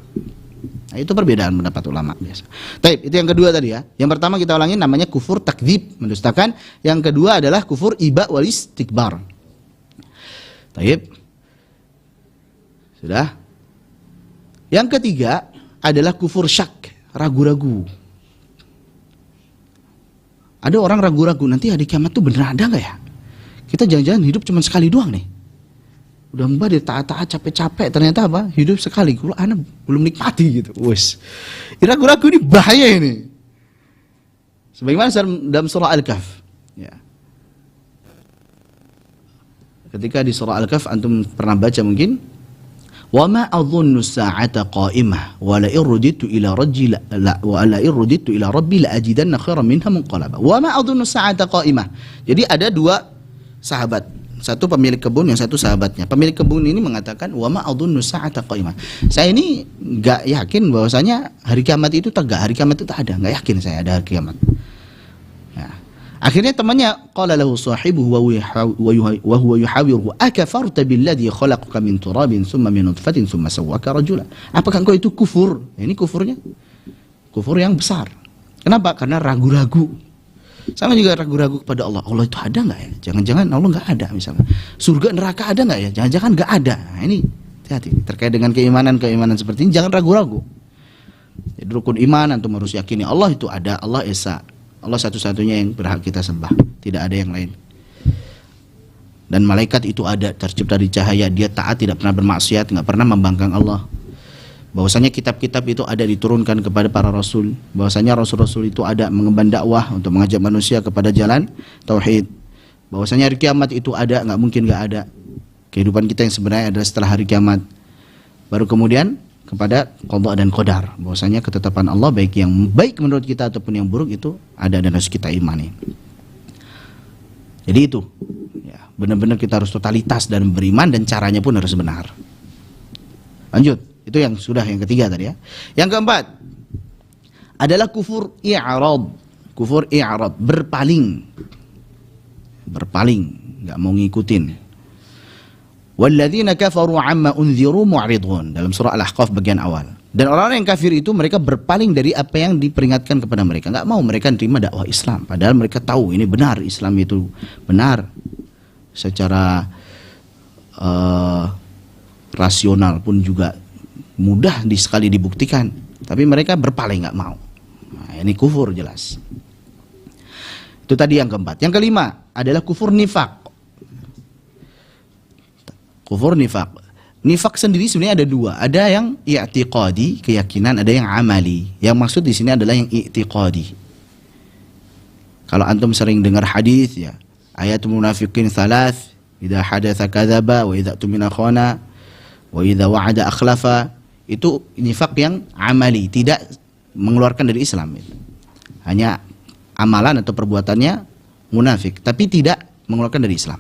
Nah, itu perbedaan pendapat ulama biasa. Taib, itu yang kedua tadi ya. Yang pertama kita ulangi namanya kufur takdzib, mendustakan. Yang kedua adalah kufur iba wal istikbar. Taib. Sudah. Yang ketiga adalah kufur syak, ragu-ragu. Ada orang ragu-ragu, nanti hari kiamat tuh bener ada nggak ya? Kita jangan-jangan hidup cuma sekali doang nih. Udah mbak dia taat-taat capek-capek, ternyata apa? Hidup sekali, kalau anak belum nikmati gitu. Wes, ragu-ragu ini bahaya ini. Sebagaimana dalam surah Al-Kahf. Ya. Ketika di surah Al-Kahf antum pernah baca mungkin, wa ma adhunnu sa'ata qa'imah wa la irruditu ila rabbi la ajidanna khairan minha munqalaba. Wa ma adhunnu sa'ata qa'imah. Jadi ada dua sahabat Satu pemilik kebun, yang satu sahabatnya. Pemilik kebun ini mengatakan, wa ma adunnu sa'ata qa'imah. Saya ini nggak yakin bahwasanya hari kiamat itu tegak, hari kiamat itu tak ada, nggak yakin saya ada hari kiamat. Ya. Akhirnya temannya qala lahu sahibuhu wa huwa yuhawiruhu akafarta billadhi khalaqaka min turabin thumma min nutfatin thumma sawwaka rajula. Apakah engkau itu kufur? Ini kufurnya kufur yang besar. Kenapa? Karena ragu-ragu. Sama juga ragu-ragu kepada Allah. Allah itu ada nggak ya? Jangan-jangan Allah nggak ada misalnya. Surga neraka ada nggak ya? Jangan-jangan nggak ada. Nah, ini hati-hati terkait dengan keimanan seperti ini. Jangan ragu-ragu. Jadi rukun iman antum harus yakini Allah itu ada. Allah esa. Allah satu-satunya yang berhak kita sembah. Tidak ada yang lain. Dan malaikat itu ada, tercipta dari cahaya. Dia taat, tidak pernah bermaksiat, nggak pernah membangkang Allah. Bahwasanya kitab-kitab itu ada diturunkan kepada para rasul, bahwasanya rasul-rasul itu ada mengemban dakwah untuk mengajak manusia kepada jalan tauhid, bahwasanya hari kiamat itu ada, nggak mungkin nggak ada. Kehidupan kita yang sebenarnya adalah setelah hari kiamat. Baru kemudian kepada qada dan qadar, bahwasanya ketetapan Allah baik yang baik menurut kita ataupun yang buruk itu ada dan harus kita imani. Jadi itu ya, benar-benar kita harus totalitas dan beriman, dan caranya pun harus benar. Lanjut. Itu yang sudah yang ketiga tadi ya. Yang keempat adalah kufur i'rad. Kufur i'rad, berpaling. Berpaling, enggak mau ngikutin. Walladzina kafaru 'amma unziru mu'ridun, dalam surah Al-Ahqaf bagian awal. Dan orang-orang yang kafir itu mereka berpaling dari apa yang diperingatkan kepada mereka. Enggak mau mereka terima dakwah Islam, padahal mereka tahu ini benar, Islam itu benar. Secara rasional pun juga mudah sekali dibuktikan, tapi mereka berpaling, nggak mau. Nah, ini kufur jelas. Itu tadi yang keempat. Yang kelima adalah kufur nifak. Kufur nifak. Nifak sendiri sebenarnya ada dua. Ada yang i'tiqadi, keyakinan, ada yang amali. Yang maksud di sini adalah yang i'tiqadi. Kalau antum sering dengar hadis ya, ayatul munafiqin thalath, idza hadatsa kadzaba wa idza tumina khana wa idza wa'ada akhlafa. Itu nifak yang amali, tidak mengeluarkan dari Islam. Hanya amalan atau perbuatannya munafik, tapi tidak mengeluarkan dari Islam.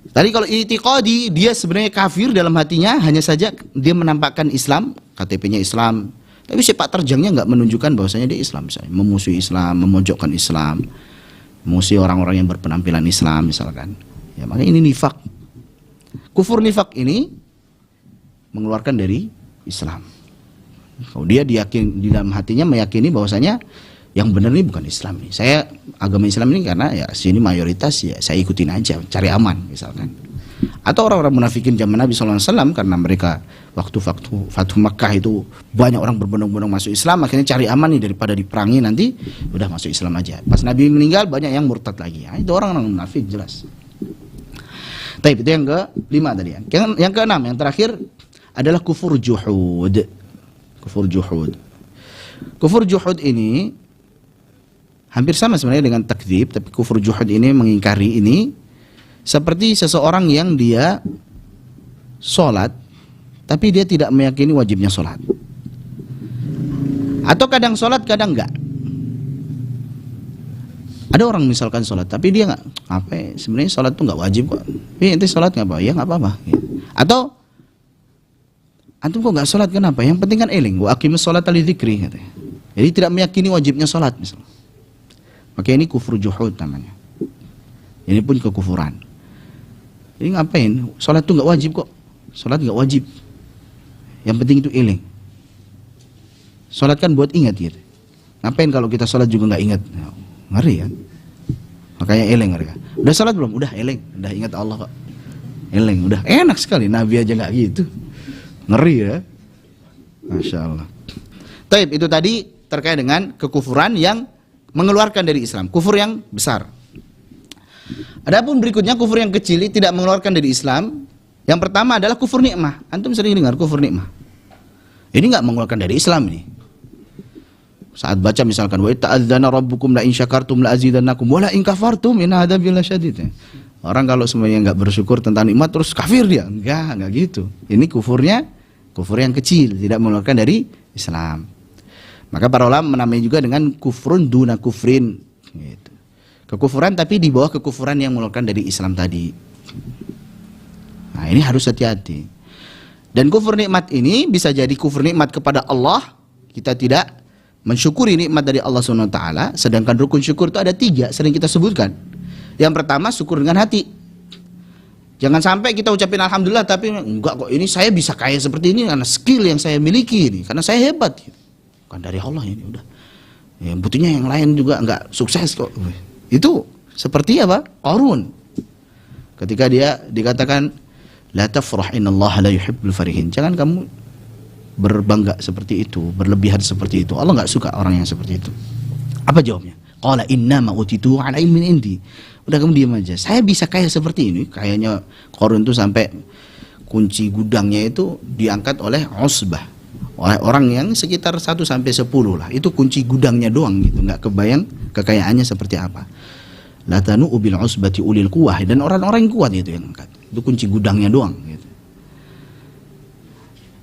Tadi kalau i'tiqadi, dia sebenarnya kafir dalam hatinya, hanya saja dia menampakkan Islam, KTP-nya Islam, tapi sepak terjangnya nggak menunjukkan bahwasanya dia Islam, misalnya memusuhi Islam, memojokkan Islam, memusuhi orang-orang yang berpenampilan Islam misalkan. Ya, maka ini nifak. Kufur nifak ini mengeluarkan dari Islam. Kalau dia diyakin di dalam hatinya meyakini bahwasanya yang benar ini bukan Islam nih. Saya agama Islam ini karena ya sini mayoritas, ya saya ikutin aja, cari aman misalkan. Atau orang-orang munafikin zaman Nabi SAW karena mereka waktu Fathu Makkah itu banyak orang berbondong-bondong masuk Islam, akhirnya cari aman nih daripada diperangi nanti, udah masuk Islam aja. Pas Nabi meninggal banyak yang murtad lagi. Nah, itu orang-orang munafik jelas. Tapi itu yang kelima tadi ya. Yang keenam, yang terakhir adalah kufur juhud. Kufur juhud. Kufur juhud ini hampir sama sebenarnya dengan takdzib, tapi kufur juhud ini mengingkari ini seperti seseorang yang dia sholat tapi dia tidak meyakini wajibnya sholat, atau kadang sholat kadang enggak. Ada orang misalkan sholat tapi dia nggak, apa sebenarnya sholat tuh nggak wajib kok, ente sholat nggak apa, ya nggak apa-apa. Atau antum kok nggak sholat, kenapa? Yang penting kan eling, wa aqimus sholata li dzikri katanya. Jadi tidak meyakini wajibnya sholat misalnya. Maka ini kufur juhud namanya. Ini pun kekufuran. Jadi ngapain? Sholat itu nggak wajib kok. Sholat nggak wajib. Yang penting itu eling. Sholat kan buat ingat gitu. Ngapain kalau kita sholat juga nggak ingat? Ngeri kan? Makanya eling mereka. Udah sholat belum? Udah eling. Udah ingat Allah kok. Eling. Udah enak sekali. Nabi aja nggak gitu. Ngeri ya. Masya Allah. Taib, itu tadi terkait dengan kekufuran yang mengeluarkan dari Islam. Kufur yang besar. Adapun berikutnya kufur yang kecil tidak mengeluarkan dari Islam. Yang pertama adalah kufur nikmah. Antum sering dengar kufur nikmah. Ini nggak mengeluarkan dari Islam ini. Saat baca misalkan wa ta'adzana rabbukum la in syakartum la azidannakum wa la in kafartum inna adzabi lasyadid. Orang kalau semuanya nggak bersyukur tentang nikmat terus kafir dia. Enggak gitu. Ini kufurnya kufur yang kecil, tidak mengeluarkan dari Islam. Maka para ulama menamai juga dengan kufrun duna kufrin gitu. Kekufuran tapi di bawah kekufuran yang mengeluarkan dari Islam tadi. Nah, ini harus hati-hati. Dan kufur nikmat ini bisa jadi kufur nikmat kepada Allah, kita tidak mensyukuri nikmat dari Allah SWT. Sedangkan rukun syukur itu ada 3, sering kita sebutkan. Yang pertama, syukur dengan hati. Jangan sampai kita ucapin alhamdulillah tapi enggak kok, ini saya bisa kaya seperti ini karena skill yang saya miliki ini, karena saya hebat. Bukan dari Allah ini, udah. Ya, buktinya yang lain juga enggak sukses kok. Itu seperti apa? Qarun. Ketika dia dikatakan la tafrah innallaha la yuhibbul farihin. Jangan kamu berbangga seperti itu, berlebihan seperti itu. Allah enggak suka orang yang seperti itu. Apa jawabnya? Qala innama utitu ala ilmin indi. Udah kamu diam aja. Saya bisa kaya seperti ini. Kayaknya Qarun itu sampai kunci gudangnya itu diangkat oleh Usbah, oleh orang yang sekitar 1 sampai 10 lah. Itu kunci gudangnya doang gitu. Enggak kebayang kekayaannya seperti apa. Latanu ubil usbati ulil quwah, dan orang-orang yang kuat itu yang angkat. Itu kunci gudangnya doang gitu.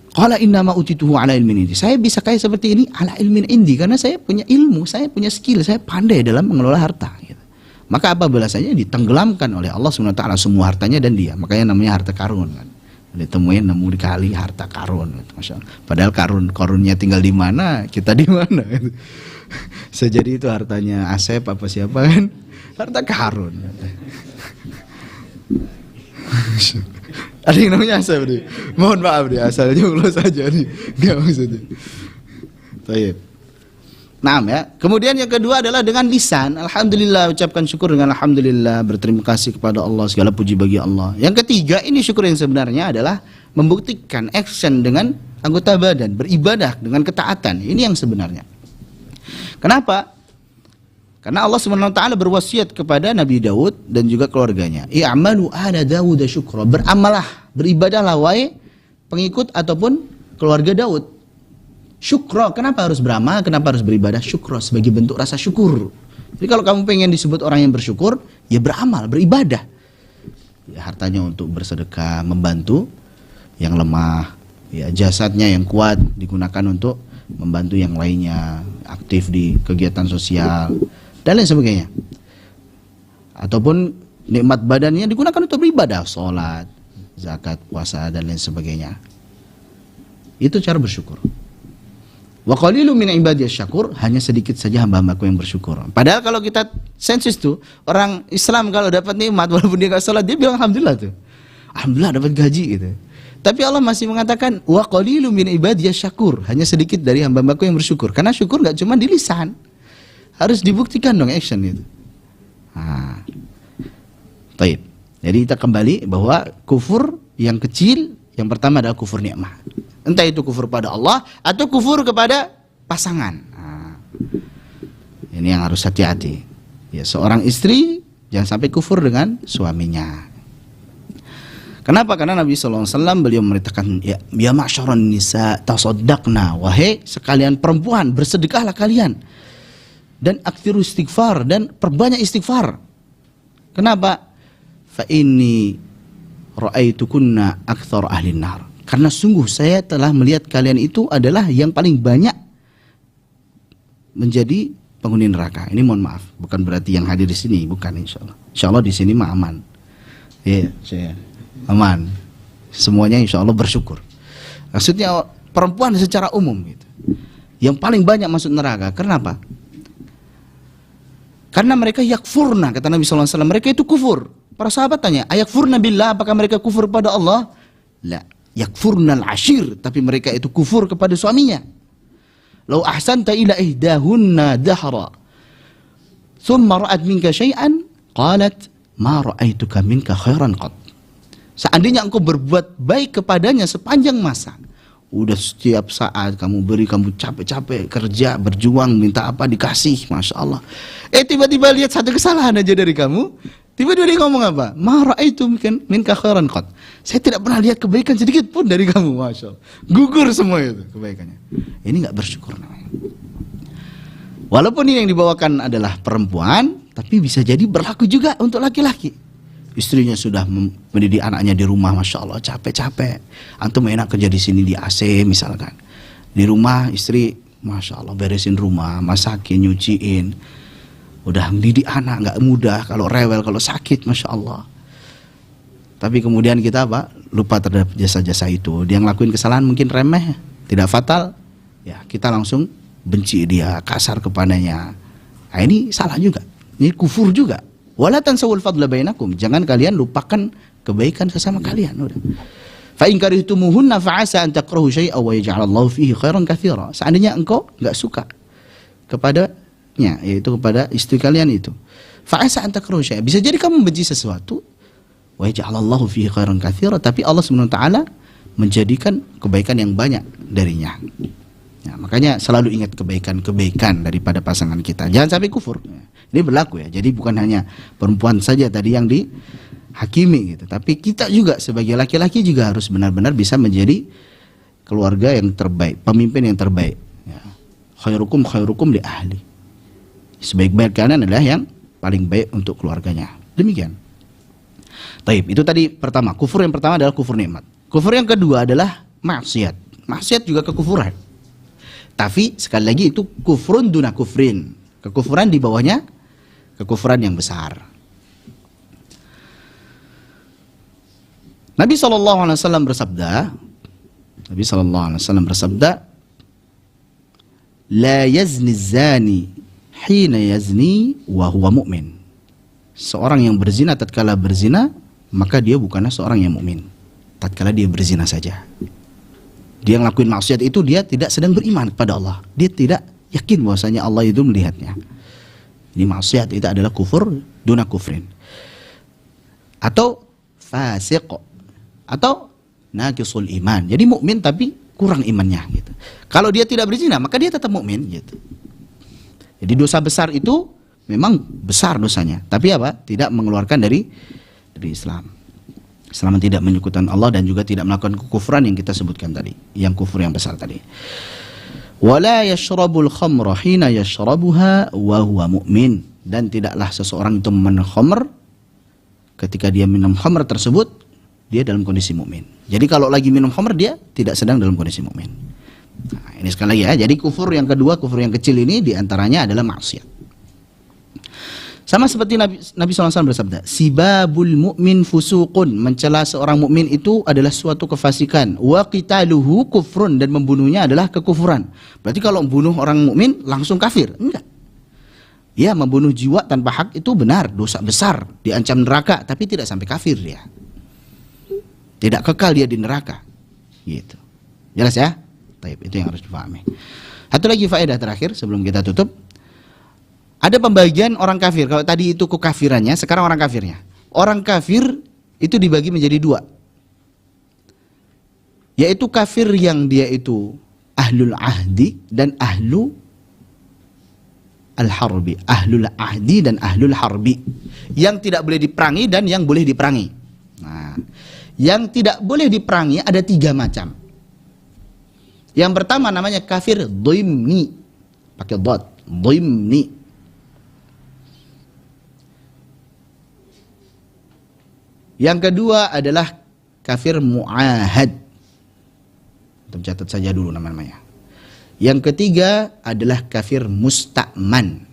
Qala innama utituhu ala ilmin indi. Saya bisa kaya seperti ini ala ilmin indi karena saya punya ilmu, saya punya skill, saya pandai dalam mengelola harta gitu. Maka apa balasannya? Ditenggelamkan oleh Allah SWT semua hartanya dan dia. Makanya namanya harta karun kan. Ditemuin 6 kali harta karun gitu. Masya Allah. Padahal karunnya tinggal di mana, kita di mana gitu. Sejadi itu hartanya Asep apa siapa kan? Harta karun. Ada yang namanya Asep nih. Mohon maaf nih, asalnya ulo saja nih. Enggak maksudnya. Baik. Nah ya. Kemudian yang kedua adalah dengan lisan. Alhamdulillah, ucapkan syukur dengan alhamdulillah, berterima kasih kepada Allah, segala puji bagi Allah. Yang ketiga, ini syukur yang sebenarnya adalah membuktikan action dengan anggota badan, beribadah dengan ketaatan. Ini yang sebenarnya. Kenapa? Karena Allah SWT berwasiat kepada Nabi Daud dan juga keluarganya. I'malu ala Dawud syukra. Beramalah, beribadahlah wahai pengikut ataupun keluarga Daud. Syukra, kenapa harus beramal? Kenapa harus beribadah? Syukra, sebagai bentuk rasa syukur. Jadi kalau kamu pengen disebut orang yang bersyukur, ya beramal, beribadah. Ya, hartanya untuk bersedekah, membantu yang lemah, ya, jasadnya yang kuat digunakan untuk membantu yang lainnya, aktif di kegiatan sosial dan lain sebagainya. Ataupun nikmat badannya digunakan untuk beribadah, sholat, zakat, puasa dan lain sebagainya. Itu cara bersyukur. Wa qalilu min ibadiyas syakur, hanya sedikit saja hamba-hambaku yang bersyukur. Padahal kalau kita sensus tuh, orang Islam kalau dapat nikmat walaupun dia enggak salat, dia bilang alhamdulillah tuh. Alhamdulillah dapat gaji gitu. Tapi Allah masih mengatakan wa qalilu min ibadiyas syakur, hanya sedikit dari hamba-hambaku yang bersyukur. Karena syukur enggak cuma di lisan. Harus dibuktikan dong action itu. Nah. Baik. Jadi kita kembali bahwa kufur yang kecil yang pertama adalah kufur nikmat. Entah itu kufur pada Allah atau kufur kepada pasangan. Nah, ini yang harus hati-hati. Ya, seorang istri jangan sampai kufur dengan suaminya. Kenapa? Karena Nabi SAW beliau memerintahkan, ya ma'syaran nisa tasaddaqna, wahai sekalian perempuan, bersedekahlah kalian. Dan aktsiru istighfar, dan perbanyak istighfar. Kenapa? Fa inni ra'aitukunna aktsara ahlin nar. Karena sungguh saya telah melihat kalian itu adalah yang paling banyak menjadi penghuni neraka. Ini mohon maaf, bukan berarti yang hadir di sini, bukan, insyaallah. Insyaallah di sini mah aman. Iya, saya aman. Semuanya insyaallah bersyukur. Maksudnya perempuan secara umum gitu. Yang paling banyak masuk neraka. Kenapa? Karena mereka yakfurna, kata Nabi SAW, mereka itu kufur. Para sahabat tanya, ayakfurna billah, apakah mereka kufur pada Allah? La. Yakfurnal ashir, tapi mereka itu kufur kepada suaminya. Lau ahsanta ila ihdahunna dahra thumma ra'at minka syai'an qalat ma ra'aituka minka khairan qat. Seandainya engkau berbuat baik kepadanya sepanjang masa, udah setiap saat kamu beri, kamu capek-capek kerja, berjuang, minta apa dikasih, Masya Allah. Tiba-tiba lihat satu kesalahan aja dari kamu, tiba-tiba dia ngomong apa? Ma ra'aitu minka khairan qat. Saya tidak pernah lihat kebaikan sedikit pun dari kamu, Masya Allah. Gugur semua itu kebaikannya. Ini nggak bersyukur namanya. Walaupun ini yang dibawakan adalah perempuan, tapi bisa jadi berlaku juga untuk laki-laki. Istrinya sudah mendidik anaknya di rumah, Masya Allah, capek-capek. Antum enak kerja di sini di AC misalkan. Di rumah istri, Masya Allah, beresin rumah, masakin, nyuciin. Udah mendidik anak nggak mudah, kalau rewel, kalau sakit, Masya Allah. Tapi kemudian kita apa? Lupa terhadap jasa-jasa itu. Dia ngelakuin kesalahan mungkin remeh, tidak fatal, ya kita langsung benci dia, kasar kepadanya. Nah, ini salah juga, ini kufur juga. Wala tansawul fadla bainakum, jangan kalian lupakan kebaikan sesama kalian. Udah. Fa in karihtumuhunna fa asa an takrahu syai'an wa yaj'alallahu fihi khairan katsira. Seandainya engkau enggak suka kepadanya, yaitu kepada istri kalian itu, fa asa an takrahu syai'an, bisa jadi kamu membenci sesuatu, wa yaj'alallahu fihi khairan katsira, tapi Allah Subhanahu wa taala menjadikan kebaikan yang banyak darinya. Ya, makanya selalu ingat kebaikan-kebaikan daripada pasangan kita. Jangan sampai kufur. Ini berlaku ya. Jadi bukan hanya perempuan saja tadi yang dihakimi gitu, tapi kita juga sebagai laki-laki juga harus benar-benar bisa menjadi keluarga yang terbaik, pemimpin yang terbaik. Ya. Khairukum li ahli. Sebaik-baik kalian adalah yang paling baik untuk keluarganya. Demikian. Taib, itu tadi pertama. Kufur yang pertama adalah kufur nikmat. Kufur yang kedua adalah maksiat. Maksiat juga kekufuran. Tapi sekali lagi itu kufrun duna kufrin. Kekufuran di bawahnya kekufuran yang besar. Nabi SAW bersabda, la yazni zani hina yazni wa huwa mu'min. Seorang yang berzina tatkala berzina, maka dia bukanlah seorang yang mukmin. Tatkala dia berzina saja. Dia ngelakuin maksiat itu, dia tidak sedang beriman kepada Allah. Dia tidak yakin bahwasanya Allah itu melihatnya. Ini maksiat itu adalah kufur duna kufrin. Atau fasiq, atau naqisul iman. Jadi mukmin tapi kurang imannya gitu. Kalau dia tidak berzina, maka dia tetap mukmin gitu. Jadi dosa besar itu memang besar dosanya, tapi apa? Tidak mengeluarkan dari Islam. Selama tidak menyekutukan Allah dan juga tidak melakukan kekufuran yang kita sebutkan tadi, yang kufur yang besar tadi. Wala yashrabul khamra hina yashrabuha wa huwa mu'min, dan tidaklah seseorang itu minum khamr ketika dia minum khamr tersebut dia dalam kondisi mukmin. Jadi kalau lagi minum khamr dia tidak sedang dalam kondisi mukmin. Nah, ini sekali lagi ya. Jadi kufur yang kedua, kufur yang kecil ini diantaranya adalah maksiat. Sama seperti Nabi SAW bersabda, sibabul mu'min fusuqun, mencela seorang mukmin itu adalah suatu kefasikan. Wa qitaluhu kufrun, dan membunuhnya adalah kekufuran. Berarti kalau membunuh orang mukmin langsung kafir? Enggak. Ya, membunuh jiwa tanpa hak itu benar, dosa besar, diancam neraka, tapi tidak sampai kafir dia. Tidak kekal dia di neraka. Gitu. Jelas ya? Taib, itu yang harus dipahami. Satu lagi faedah terakhir sebelum kita tutup. Ada pembagian orang kafir. Kalau tadi itu kekafirannya, sekarang orang kafirnya. Orang kafir itu dibagi menjadi dua. Yaitu kafir yang dia itu ahlul ahdi dan ahlu al-harbi. Ahlul ahdi dan ahlul harbi. Yang tidak boleh diperangi dan yang boleh diperangi. Nah, yang tidak boleh diperangi ada 3 macam. Yang pertama namanya kafir dhimni. Pakai dot. Dhimni. Yang kedua adalah kafir mu'ahad. Catat saja dulu namanya. Yang ketiga adalah kafir musta'man.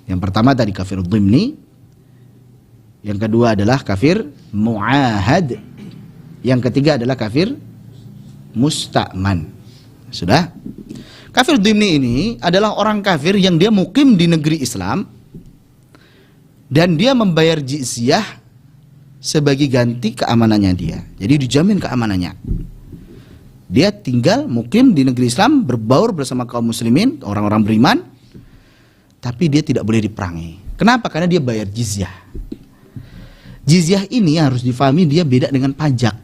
Yang pertama tadi kafir dhimni. Yang kedua adalah kafir mu'ahad. Yang ketiga adalah kafir musta'man. Sudah? Kafir dhimni ini adalah orang kafir yang dia mukim di negeri Islam dan dia membayar jizyah sebagai ganti keamanannya dia. Jadi dijamin keamanannya. Dia tinggal mukim di negeri Islam, berbaur bersama kaum muslimin, orang-orang beriman, tapi dia tidak boleh diperangi. Kenapa? Karena dia bayar jizyah. Jizyah ini harus difahami dia beda dengan pajak.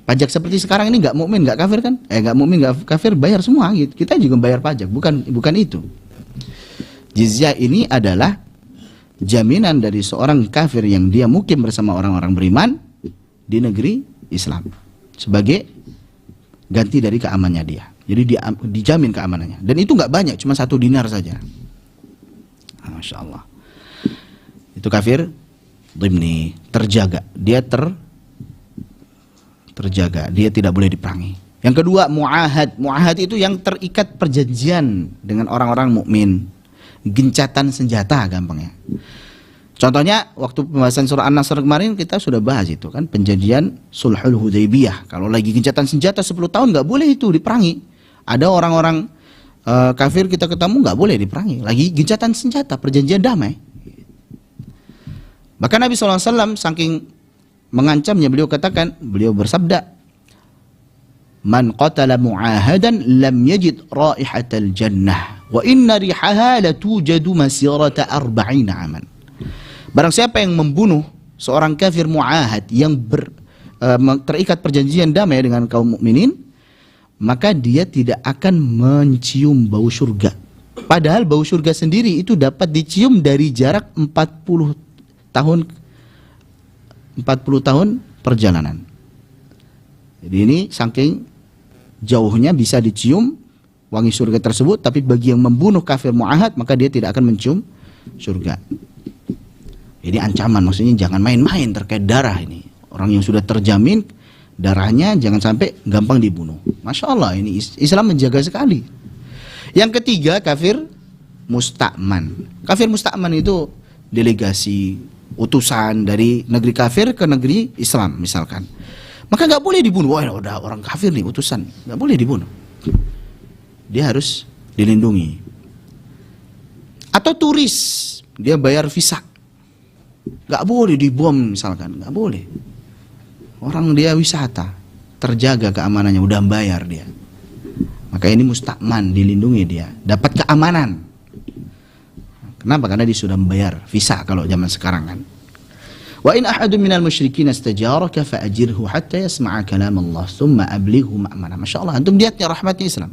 Pajak seperti sekarang ini nggak mukmin, nggak kafir kan? Nggak mukmin, nggak kafir bayar semua gitu. Kita juga bayar pajak, bukan itu. Jizyah ini adalah jaminan dari seorang kafir yang dia mukim bersama orang-orang beriman di negeri Islam sebagai ganti dari keamanannya dia. Jadi dia dijamin keamanannya. Dan itu nggak banyak, cuma 1 dinar saja. Masya Allah. Itu kafir dhimni, terjaga. Dia terjaga, dia tidak boleh diperangi. Yang kedua mu'ahad. Mu'ahad itu yang terikat perjanjian dengan orang-orang mukmin. gencatan senjata gampangnya. Contohnya waktu pembahasan surah An-Nasr kemarin kita sudah bahas itu kan, perjanjian Sulhul Hudaybiyah. Kalau lagi gencatan senjata 10 tahun nggak boleh itu diperangi. Ada orang-orang kafir kita ketemu nggak boleh diperangi. Lagi gencatan senjata, perjanjian damai. Bahkan Nabi SAW saking mengancamnya, beliau bersabda, "Man qatala mu'ahadan lam yajid raihatal jannah wa inna rihaha latujadu masirata 40 aman." Barang siapa yang membunuh seorang kafir mu'ahad yang terikat perjanjian damai dengan kaum mukminin, maka dia tidak akan mencium bau surga. Padahal bau surga sendiri itu dapat dicium dari jarak 40 tahun perjalanan. Jadi ini saking jauhnya bisa dicium wangi surga tersebut, tapi bagi yang membunuh kafir mu'ahad maka dia tidak akan mencium surga. Ini ancaman, maksudnya jangan main-main terkait darah ini. Orang yang sudah terjamin darahnya jangan sampai gampang dibunuh. Masya Allah, ini Islam menjaga sekali. Yang ketiga, kafir musta'man. Kafir musta'man itu delegasi, utusan dari negeri kafir ke negeri Islam misalkan. Maka nggak boleh dibunuh. Wah, udah orang kafir nih utusan, nggak boleh dibunuh. Dia harus dilindungi. Atau turis, dia bayar visa, nggak boleh dibom misalkan, nggak boleh. Orang dia wisata, terjaga keamanannya, udah bayar dia. Maka ini musta'man, dilindungi dia, dapat keamanan. Kenapa? Karena dia sudah membayar visa kalau zaman sekarang kan. Wa in ahadun minal musyrikin istajaraka fa'ajirhu hatta yasma'a kalam Allah thumma ablighu ma'mana. Masya Allah, antum lihat ya rahmatnya Islam.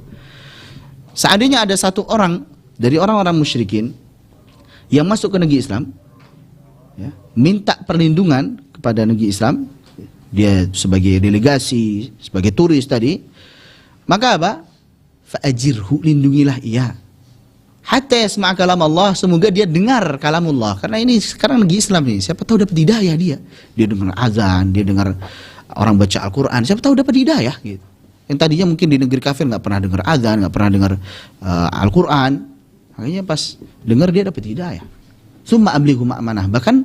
Seandainya ada satu orang dari orang-orang musyrikin yang masuk ke negeri Islam, ya, minta perlindungan kepada negeri Islam, dia sebagai delegasi, sebagai turis tadi, maka apa? Fa'ajirhu, lindungilah ia. Hatta yasma' kalam Allah, semoga dia dengar kalamullah. Karena ini sekarang negeri Islam nih, siapa tahu dapat hidayah dia. Dia dengar azan, dia dengar orang baca Al-Quran, siapa tahu dapat hidayah gitu. Yang tadinya mungkin di negeri kafir nggak pernah dengar azan, nggak pernah dengar Al-Quran, akhirnya pas dengar dia dapat hidayah. Summa ablighu ma'manah, bahkan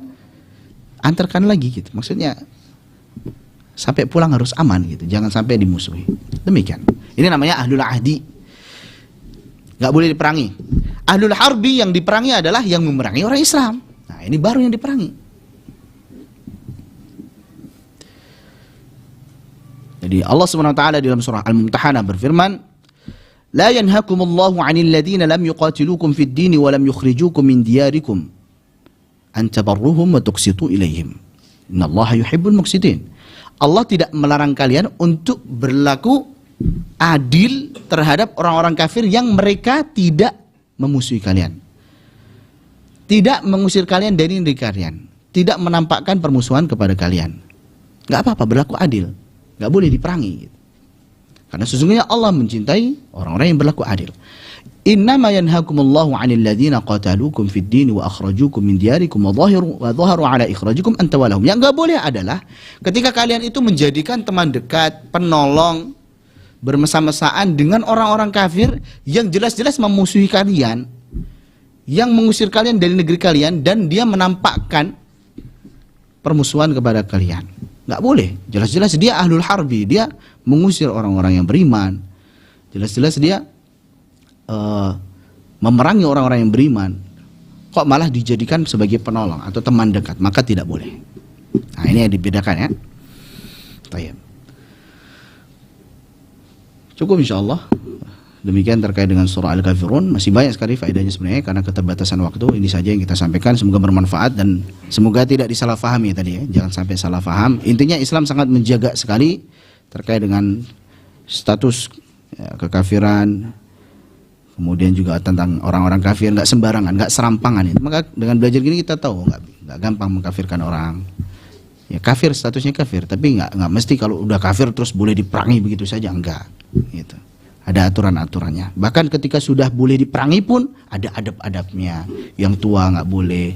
antarkan lagi gitu. Maksudnya sampai pulang harus aman gitu, jangan sampai dimusuhi. Demikian. Ini namanya ahlul ahdi. Nggak boleh diperangi. Ahlul harbi yang diperangi adalah yang memerangi orang Islam. Nah, ini baru yang diperangi. Jadi Allah Subhanahu wa taala dalam surah Al-Mumtahanah berfirman, "La yanhakumullahu 'anil ladzina lam yuqatilukum fid din wa lam yukhrijukum min diyarikum an tabarruhum wa tuqsitu ilaihim. Innallaha yuhibbul muqsitin." Allah tidak melarang kalian untuk berlaku adil terhadap orang-orang kafir yang mereka tidak memusuhi kalian, tidak mengusir kalian dari negeri kalian, tidak menampakkan permusuhan kepada kalian. Nggak apa-apa, berlaku adil, nggak boleh diperangi gitu. Karena sesungguhnya Allah mencintai orang-orang yang berlaku adil. Innama yanhakumullahu 'anil ladzina qataluukum fid din wa akhrajukum min diyarikum wa dhaharu 'ala ikhrajikum an tawallahum. Yang enggak boleh adalah ketika kalian itu menjadikan teman dekat, penolong, bermesra-mesraan dengan orang-orang kafir yang jelas-jelas memusuhi kalian, yang mengusir kalian dari negeri kalian, dan dia menampakkan permusuhan kepada kalian. Enggak boleh. Jelas-jelas dia ahlul harbi, dia mengusir orang-orang yang beriman. Jelas-jelas dia memerangi orang-orang yang beriman, kok malah dijadikan sebagai penolong atau teman dekat, maka tidak boleh. Nah, ini yang dibedakan ya. Baik. Cukup insyaallah. Demikian terkait dengan surah Al-Kafirun. Masih banyak sekali faedahnya sebenarnya, karena keterbatasan waktu. Ini saja yang kita sampaikan, semoga bermanfaat dan semoga tidak disalahfahami tadi ya. Jangan sampai salah paham. Intinya Islam sangat menjaga sekali terkait dengan status ya, kekafiran. Kemudian juga tentang orang-orang kafir, nggak sembarangan, nggak serampangan itu. Maka dengan belajar gini kita tahu nggak gampang mengkafirkan orang. Ya kafir statusnya kafir, tapi nggak mesti kalau udah kafir terus boleh diperangi begitu saja, enggak. Gitu. Ada aturan-aturannya. Bahkan ketika sudah boleh diperangi pun ada adab-adabnya. Yang tua nggak boleh,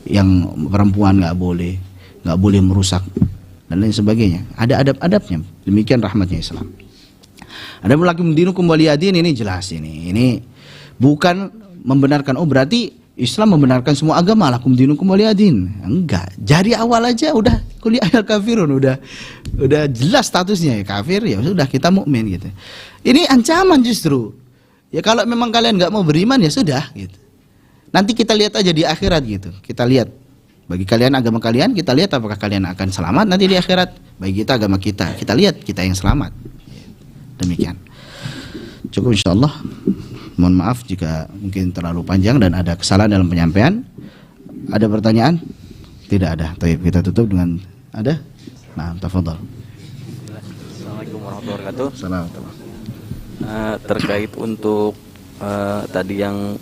yang perempuan nggak boleh merusak dan lain sebagainya. Ada adab-adabnya. Demikian rahmatnya Islam. Ada lakum dinukum waliyadin, ini jelas ini. Ini bukan membenarkan, oh berarti Islam membenarkan semua agama, lakum dinukum waliyadin. Enggak. Dari awal aja udah kuliah kafirun, udah jelas statusnya ya kafir, ya sudah kita mukmin gitu. Ini ancaman justru. Ya kalau memang kalian nggak mau beriman ya sudah gitu. Nanti kita lihat aja di akhirat gitu. Kita lihat bagi kalian agama kalian, kita lihat apakah kalian akan selamat nanti di akhirat. Bagi kita agama kita, kita lihat kita yang selamat. Demikian. Cukup insyaallah. Mohon maaf jika mungkin terlalu panjang dan ada kesalahan dalam penyampaian. Ada pertanyaan? Tidak ada. Baik, kita tutup dengan ada? Nah, tafadhal. Assalamualaikum warahmatullahi wabarakatuh. Assalamualaikum. Terkait untuk tadi yang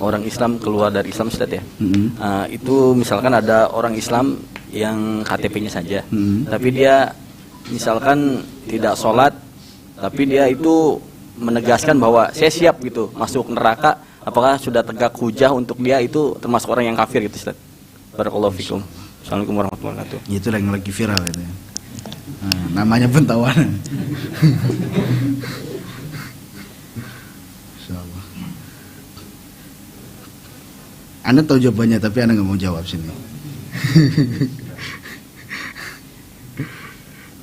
orang Islam keluar dari Islam, Ustaz ya. Itu misalkan ada orang Islam yang KTP-nya saja, tapi dia misalkan tidak sholat, tapi dia itu menegaskan bahwa saya siap gitu masuk neraka, apakah sudah tegak hujah untuk dia itu termasuk orang yang kafir gitu, Ustaz? Barakallahu fikum. Assalamualaikum warahmatullahi wabarakatuh. Itu yang lagi viral itu ya. Namanya pentawanan. Insyaallah. Anda tahu jawabannya tapi Anda nggak mau jawab sini.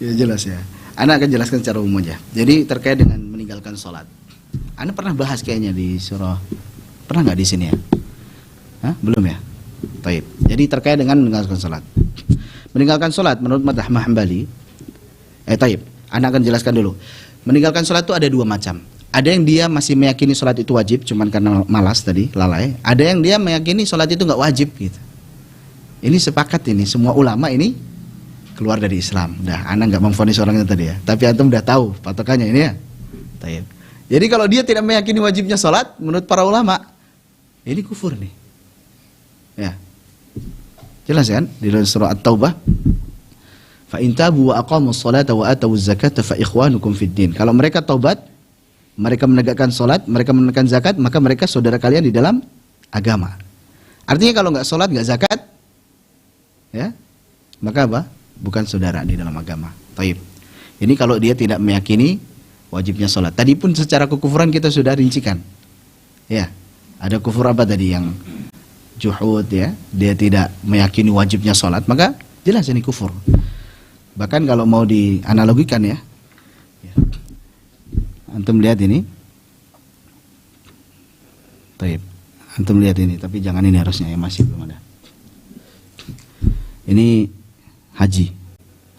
Ya jelas ya. Anda akan jelaskan secara umum aja. Jadi terkait dengan meninggalkan sholat. Anda pernah bahas kayaknya di surah. Pernah nggak di sini ya? Hah? Belum ya? Baik. Jadi terkait dengan meninggalkan sholat. Meninggalkan sholat menurut mazhab Hambali. Taib. Anda akan jelaskan dulu. Meninggalkan sholat itu ada dua macam. Ada yang dia masih meyakini sholat itu wajib, cuman karena malas tadi, lalai. Ada yang dia meyakini sholat itu nggak wajib gitu. Ini sepakat ini semua ulama ini keluar dari Islam. Dah, Anda nggak memvonis orangnya tadi ya. Tapi antum udah tahu patokannya ini ya. Taib. Jadi kalau dia tidak meyakini wajibnya sholat, menurut para ulama, ini kufur nih. Ya. Jelas kan? Di dalam surah At-Taubah. Fa in tabu wa aqamus sholata wa atawuz zakata fa ikhwanukum fid din. Kalau mereka taubat, mereka menegakkan sholat, mereka menunaikan zakat, maka mereka saudara kalian di dalam agama. Artinya kalau nggak sholat, nggak zakat, ya, maka apa? Bukan saudara di dalam agama. Taib. Ini kalau dia tidak meyakini wajibnya sholat. Tadi pun secara kekufuran kita sudah rincikan. Ya, ada kufur apa tadi yang juhud ya? Dia tidak meyakini wajibnya sholat, maka jelas ini kufur. Bahkan kalau mau dianalogikan ya. Antum lihat ini. Taib. Antum lihat ini, tapi jangan ini harusnya ya, masih belum ada. Ini haji.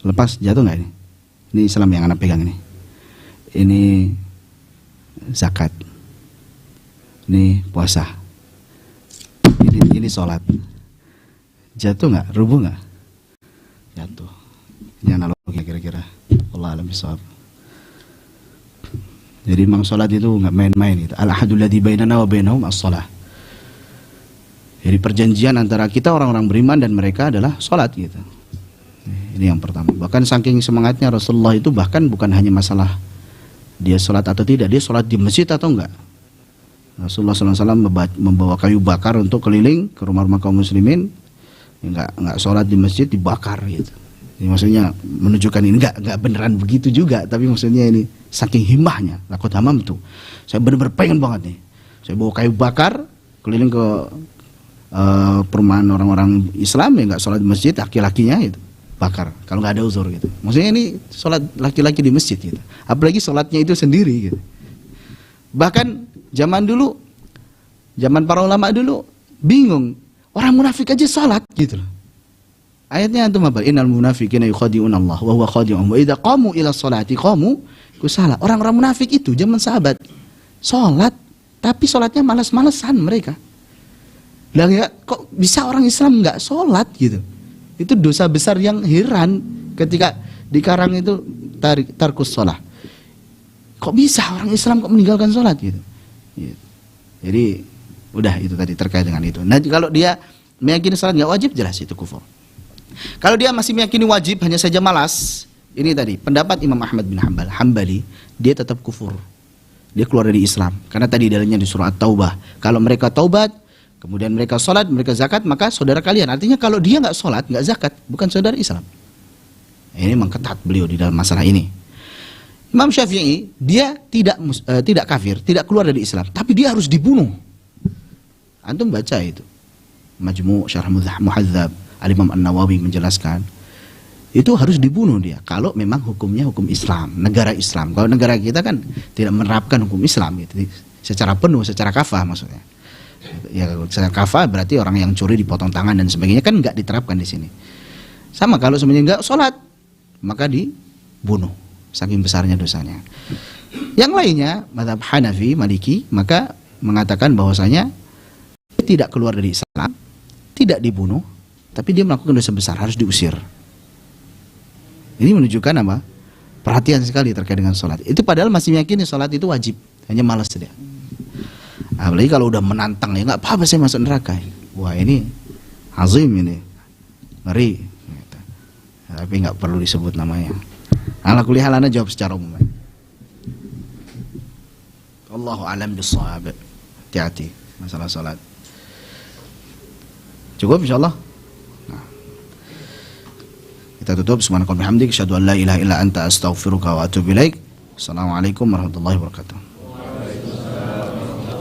Lepas jatuh nggak ini? Ini Islam yang anak pegang ini. Ini zakat. Ini puasa. Ini sholat. Jatuh nggak? Rubuh nggak? Jatuh. Ini analogi kira-kira. Allah alam bisawab. Jadi memang sholat itu nggak main-main gitu. Al-ahadul ladzi bainana wa bainahum as-shalah. Jadi perjanjian antara kita orang-orang beriman dan mereka adalah sholat gitu. Ini yang pertama. Bahkan saking semangatnya Rasulullah itu bahkan bukan hanya masalah dia sholat atau tidak, dia sholat di masjid atau enggak. Rasulullah SAW membawa kayu bakar untuk keliling ke rumah-rumah kaum muslimin, enggak sholat di masjid, dibakar gitu. Ini maksudnya menunjukkan ini enggak beneran begitu juga, tapi maksudnya ini saking himmahnya. Laqad hamamtu. Saya benar-benar pengen banget nih. Saya bawa kayu bakar keliling ke perumahan orang-orang Islam yang enggak sholat di masjid, laki-lakinya itu bakar kalau nggak ada uzur gitu. Maksudnya ini sholat laki-laki di masjid gitu. Apalagi sholatnya itu sendiri gitu. Bahkan zaman dulu, zaman para ulama dulu bingung, orang munafik aja sholat gitu loh. Ayatnya antum apa? Innal munafiqina yukhadi'una Allah wa huwa khadi'uhum wa idza qamu ila sholati qamu kusala. Orang-orang munafik itu zaman sahabat sholat, tapi sholatnya malas-malesan mereka. Lah ya, kok bisa orang Islam nggak sholat gitu? Itu dosa besar yang heran ketika dikarang itu tarkus sholat. Kok bisa orang Islam kok meninggalkan sholat gitu? Jadi udah itu tadi terkait dengan itu. Nah kalau dia meyakini sholat nggak wajib, jelas itu kufur. Kalau dia masih meyakini wajib hanya saja malas, ini tadi pendapat Imam Ahmad bin Hambali, dia tetap kufur. Dia keluar dari Islam karena tadi dalilnya di surah At-Taubah. Kalau mereka taubat, kemudian mereka sholat, mereka zakat, maka saudara kalian. Artinya kalau dia nggak sholat, nggak zakat, bukan saudara Islam. Ini memang ketat beliau di dalam masalah ini. Imam Syafi'i, dia tidak kafir, tidak keluar dari Islam, tapi dia harus dibunuh. Antum baca itu. Majmu' Syarh Muhadzab, Al-Imam An-Nawawi menjelaskan. Itu harus dibunuh dia kalau memang hukumnya hukum Islam, negara Islam. Kalau negara kita kan tidak menerapkan hukum Islam gitu. Secara penuh, secara kafah maksudnya. Ya secara kafah berarti orang yang curi dipotong tangan dan sebagainya kan nggak diterapkan di sini. Sama kalau sebenarnya nggak sholat, maka dibunuh. Saking besarnya dosanya. Yang lainnya, mazhab Hanafi, Maliki, maka mengatakan bahwasanya dia tidak keluar dari Islam, tidak dibunuh, tapi dia melakukan dosa besar, harus diusir. Ini menunjukkan apa? Perhatian sekali terkait dengan sholat. Itu padahal masih meyakini sholat itu wajib, hanya malas dia. Apalagi kalau udah menantang, ya nggak apa-apa saya masuk neraka. Wah ini azim ini, ngeri. Tapi nggak perlu disebut namanya. Ala kulli hal ana jawab secara umum. Allahu a'lam bissawab. Hati-hati masalah salat. Cukup insyaallah. Nah. Kita tutup. Subhanakallahumma wa bihamdika asyhadu an la ilaha illa anta astaghfiruka wa atubu ilaik. Assalamualaikum warahmatullahi wabarakatuh.